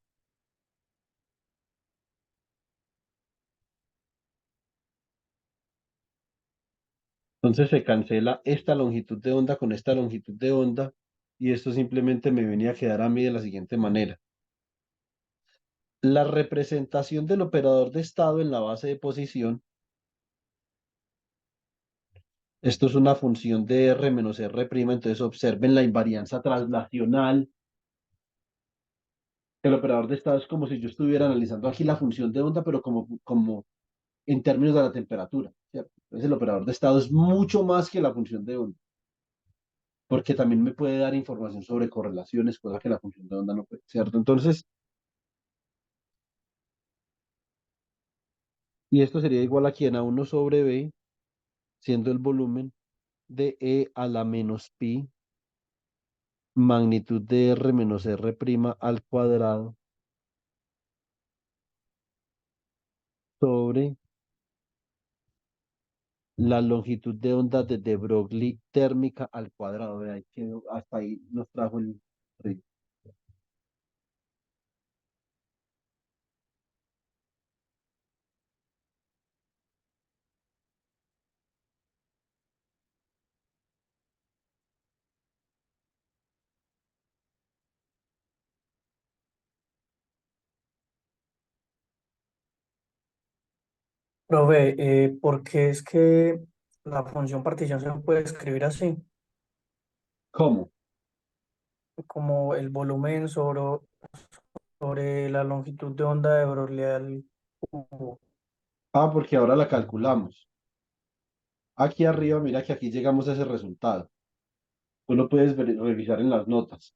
[SPEAKER 1] Entonces se cancela esta longitud de onda con esta longitud de onda y esto simplemente me venía a quedar a mí de la siguiente manera. La representación del operador de estado en la base de posición, esto es una función de R menos R', entonces observen la invarianza traslacional. El operador de estado es como si yo estuviera analizando aquí la función de onda, pero como en términos de la temperatura, ¿cierto? Entonces el operador de estado es mucho más que la función de onda, porque también me puede dar información sobre correlaciones, cosa que la función de onda no puede, ¿cierto? Entonces, y esto sería igual aquí en A1 sobre B, siendo el volumen de E a la menos pi, magnitud de R menos R' al cuadrado, sobre la longitud de onda de Broglie térmica al cuadrado. Vea, ahí quedó, hasta ahí nos trajo el ritmo.
[SPEAKER 5] Profe, ¿por qué es que la función partición se puede escribir así?
[SPEAKER 1] ¿Cómo?
[SPEAKER 5] Como el volumen sobre la longitud de onda de Broglie al cubo.
[SPEAKER 1] Ah, porque ahora la calculamos. Aquí arriba, mira que aquí llegamos a ese resultado. Tú lo puedes revisar en las notas.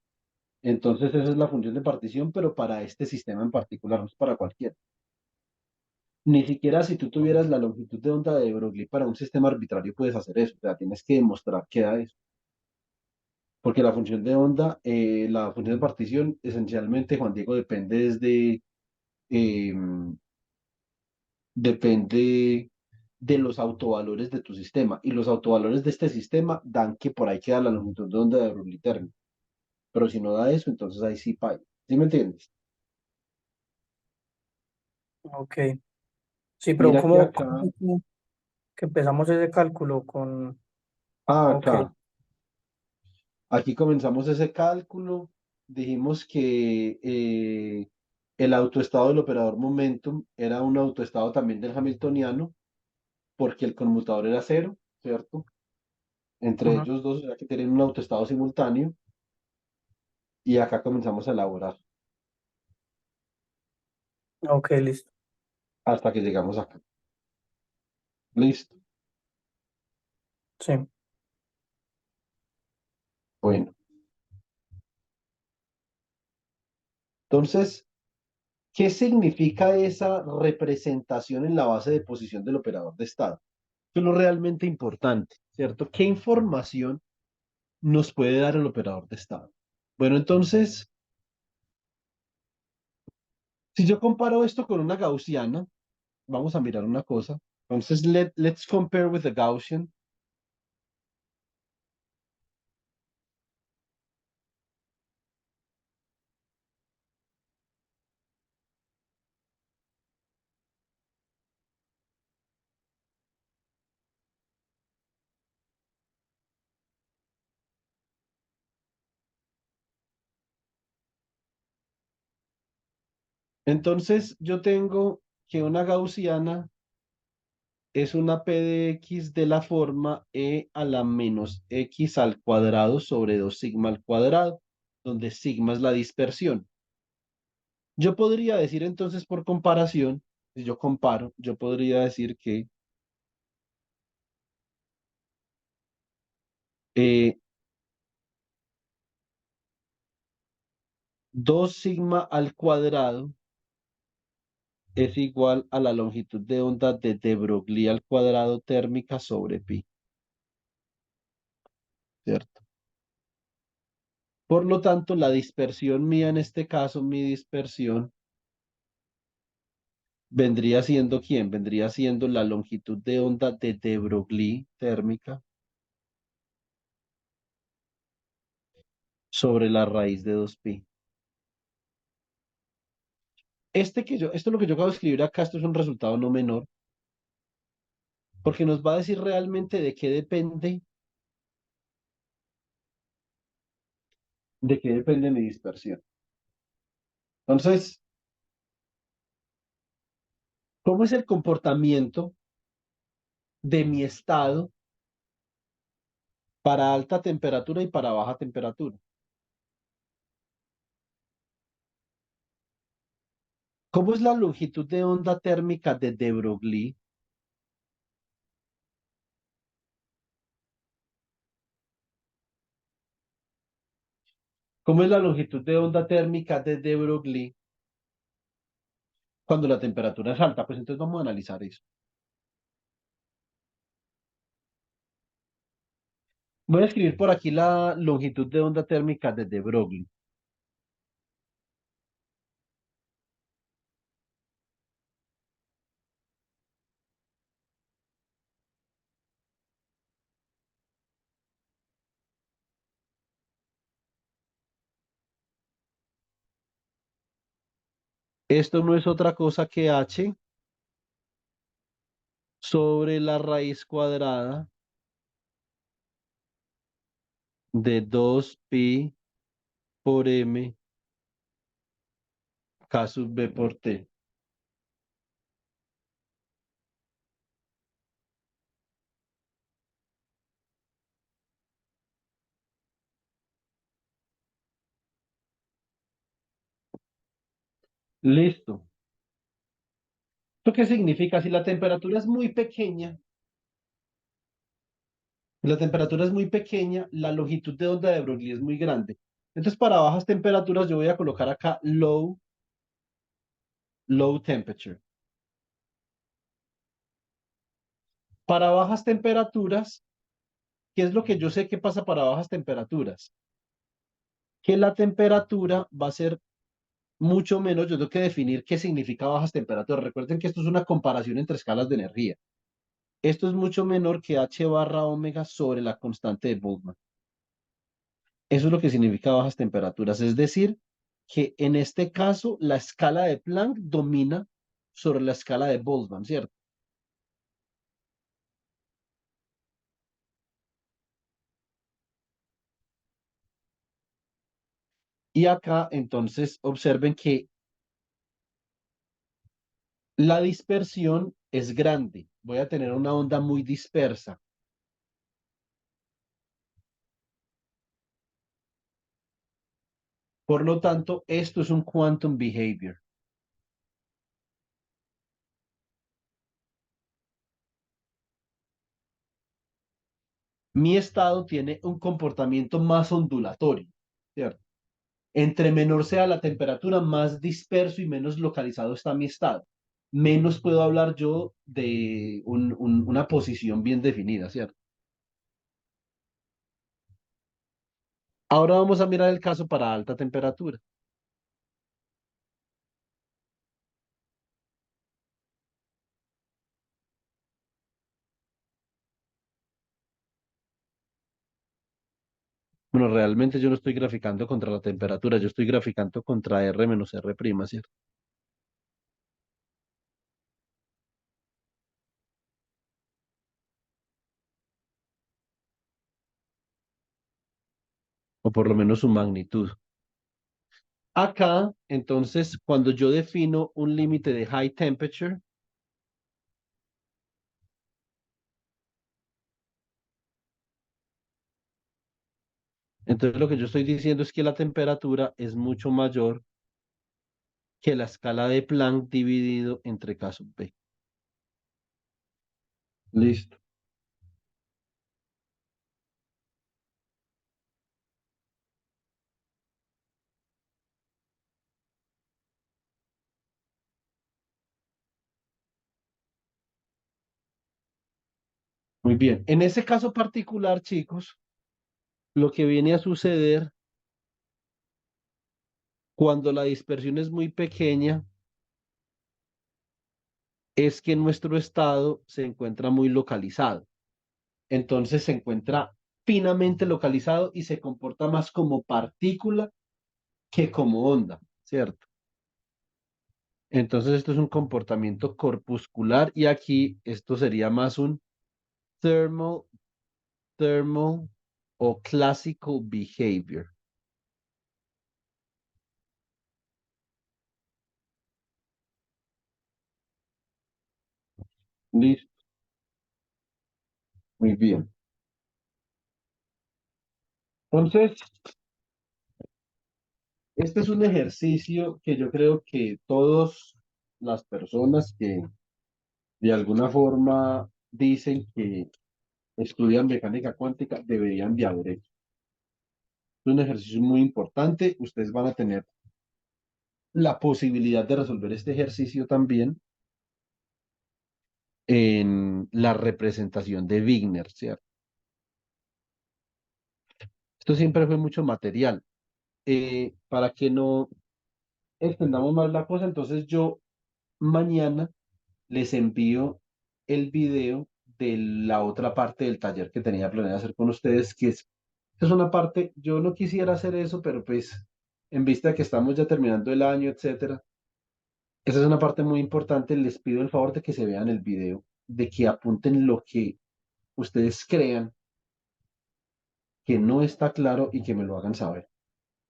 [SPEAKER 1] Entonces, esa es la función de partición, pero para este sistema en particular, no es para cualquiera. Ni siquiera si tú tuvieras la longitud de onda de Broglie para un sistema arbitrario puedes hacer eso. O sea, tienes que demostrar que da eso. Porque la función de onda, la función de partición, esencialmente, Juan Diego, eh, depende de los autovalores de tu sistema. Y los autovalores de este sistema dan que por ahí queda la longitud de onda de Broglie térmica. Pero si no da eso, entonces ahí sí paga. ¿Sí me entiendes?
[SPEAKER 5] Ok. Sí, pero
[SPEAKER 1] Mira que
[SPEAKER 5] ¿cómo
[SPEAKER 1] acá,
[SPEAKER 5] que empezamos ese cálculo con... Ok,
[SPEAKER 1] acá, aquí comenzamos ese cálculo. Dijimos que el autoestado del operador momentum era un autoestado también del Hamiltoniano, porque el conmutador era cero, ¿cierto? Entre
[SPEAKER 5] ajá,
[SPEAKER 1] ellos dos, o sea que tienen un autoestado simultáneo, y acá comenzamos a elaborar
[SPEAKER 5] ok, listo.
[SPEAKER 1] hasta que llegamos acá. Listo.
[SPEAKER 5] Sí,
[SPEAKER 1] Bueno, entonces, ¿qué significa esa representación en la base de posición del operador de estado? Eso es lo realmente importante, ¿cierto? ¿Qué información nos puede dar el operador de estado? Bueno, entonces, si yo comparo esto con una gaussiana, vamos a mirar una cosa. Entonces, let's compare with the Gaussian. Entonces, yo tengo que una gaussiana es una P de X de la forma E a la menos X al cuadrado sobre 2 sigma al cuadrado, donde sigma es la dispersión. Yo podría decir entonces por comparación, si yo comparo, yo podría decir que 2 sigma al cuadrado es igual a la longitud de onda de de Broglie al cuadrado térmica sobre pi, ¿cierto? Por lo tanto, la dispersión mía en este caso, mi dispersión, vendría siendo ¿quién? Vendría siendo la longitud de onda de de Broglie térmica sobre la raíz de 2pi. Esto es lo que yo acabo de escribir acá, esto es un resultado no menor, porque nos va a decir realmente de qué depende mi dispersión. Entonces, ¿cómo es el comportamiento de mi estado para alta temperatura y para baja temperatura? ¿Cómo es la longitud de onda térmica de de Broglie? ¿Cómo es la longitud de onda térmica de de Broglie cuando la temperatura es alta? Pues entonces vamos a analizar eso. Voy a escribir por aquí la longitud de onda térmica de de Broglie. Esto no es otra cosa que h sobre la raíz cuadrada de 2pi por m k sub b por t. Listo. ¿Esto qué significa? Si la temperatura es muy pequeña, la temperatura es muy pequeña, la longitud de onda de Broglie es muy grande. Entonces, para bajas temperaturas, yo voy a colocar acá low temperature. Para bajas temperaturas, ¿qué es lo que yo sé que pasa para bajas temperaturas? que la temperatura va a ser mucho menos. Yo tengo que definir qué significa bajas temperaturas. Recuerden que esto es una comparación entre escalas de energía. Esto es mucho menor que H barra omega sobre la constante de Boltzmann. Eso es lo que significa bajas temperaturas. Es decir, que en este caso la escala de Planck domina sobre la escala de Boltzmann, ¿cierto? Y acá entonces observen que la dispersión es grande. Voy a tener una onda muy dispersa. Por lo tanto, esto es un quantum behavior. Mi estado tiene un comportamiento más ondulatorio, ¿cierto? Entre menor sea la temperatura, más disperso y menos localizado está mi estado. Menos puedo hablar yo de una posición bien definida, ¿cierto? Ahora vamos a mirar el caso para alta temperatura. Bueno, realmente yo no estoy graficando contra la temperatura, yo estoy graficando contra R menos R prima, ¿cierto? O por lo menos su magnitud. Acá, entonces, cuando yo defino un límite de high temperature, entonces lo que yo estoy diciendo es que la temperatura es mucho mayor que la escala de Planck dividido entre K sub B. Listo. Muy bien. En ese caso particular, chicos, lo que viene a suceder cuando la dispersión es muy pequeña es que nuestro estado se encuentra muy localizado. Entonces se encuentra finamente localizado y se comporta más como partícula que como onda, ¿cierto? Entonces esto es un comportamiento corpuscular y aquí esto sería más un thermal, thermal o classical behavior. Listo, muy bien. Entonces, este es un ejercicio que yo creo que todas las personas que de alguna forma dicen que estudian mecánica cuántica deberían de haber hecho. Es un ejercicio muy importante. Ustedes van a tener la posibilidad de resolver este ejercicio también en la representación de Wigner, ¿cierto? Esto siempre fue mucho material. Para que no extendamos más la cosa, entonces yo mañana les envío el video de la otra parte del taller que tenía planeado hacer con ustedes, es una parte, yo no quisiera hacer eso, pero pues en vista de que estamos ya terminando el año, etcétera, esa es una parte muy importante. Les pido el favor de que se vean el video, de que apunten lo que ustedes crean que no está claro y que me lo hagan saber,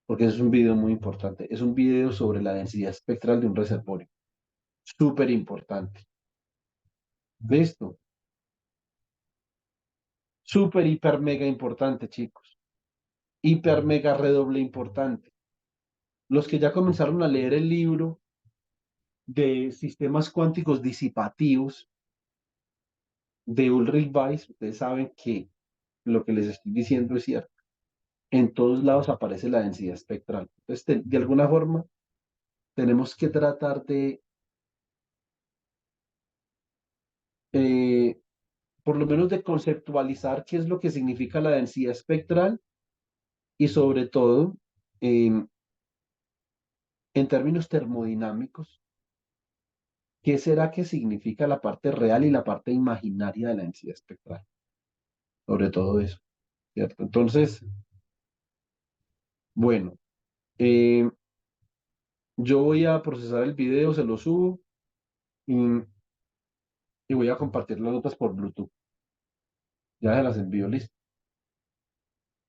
[SPEAKER 1] porque es un video muy importante. Es un video sobre la densidad espectral de un reservorio. Súper importante. ¿Listo? Súper, hiper, mega importante, chicos. Hiper, mega, redoble importante. Los que ya comenzaron a leer el libro de sistemas cuánticos disipativos de Ulrich Weiss, ustedes saben que lo que les estoy diciendo es cierto. En todos lados aparece la densidad espectral. Entonces, de alguna forma, tenemos que tratar de, eh, por lo menos, de conceptualizar qué es lo que significa la densidad espectral y sobre todo, En, en términos termodinámicos, ¿qué será que significa la parte real y la parte imaginaria de la densidad espectral? Sobre todo eso, ¿cierto? Entonces, bueno, eh, yo voy a procesar el video, se lo subo y, y voy a compartir las notas por Bluetooth. Ya se las envío, listo.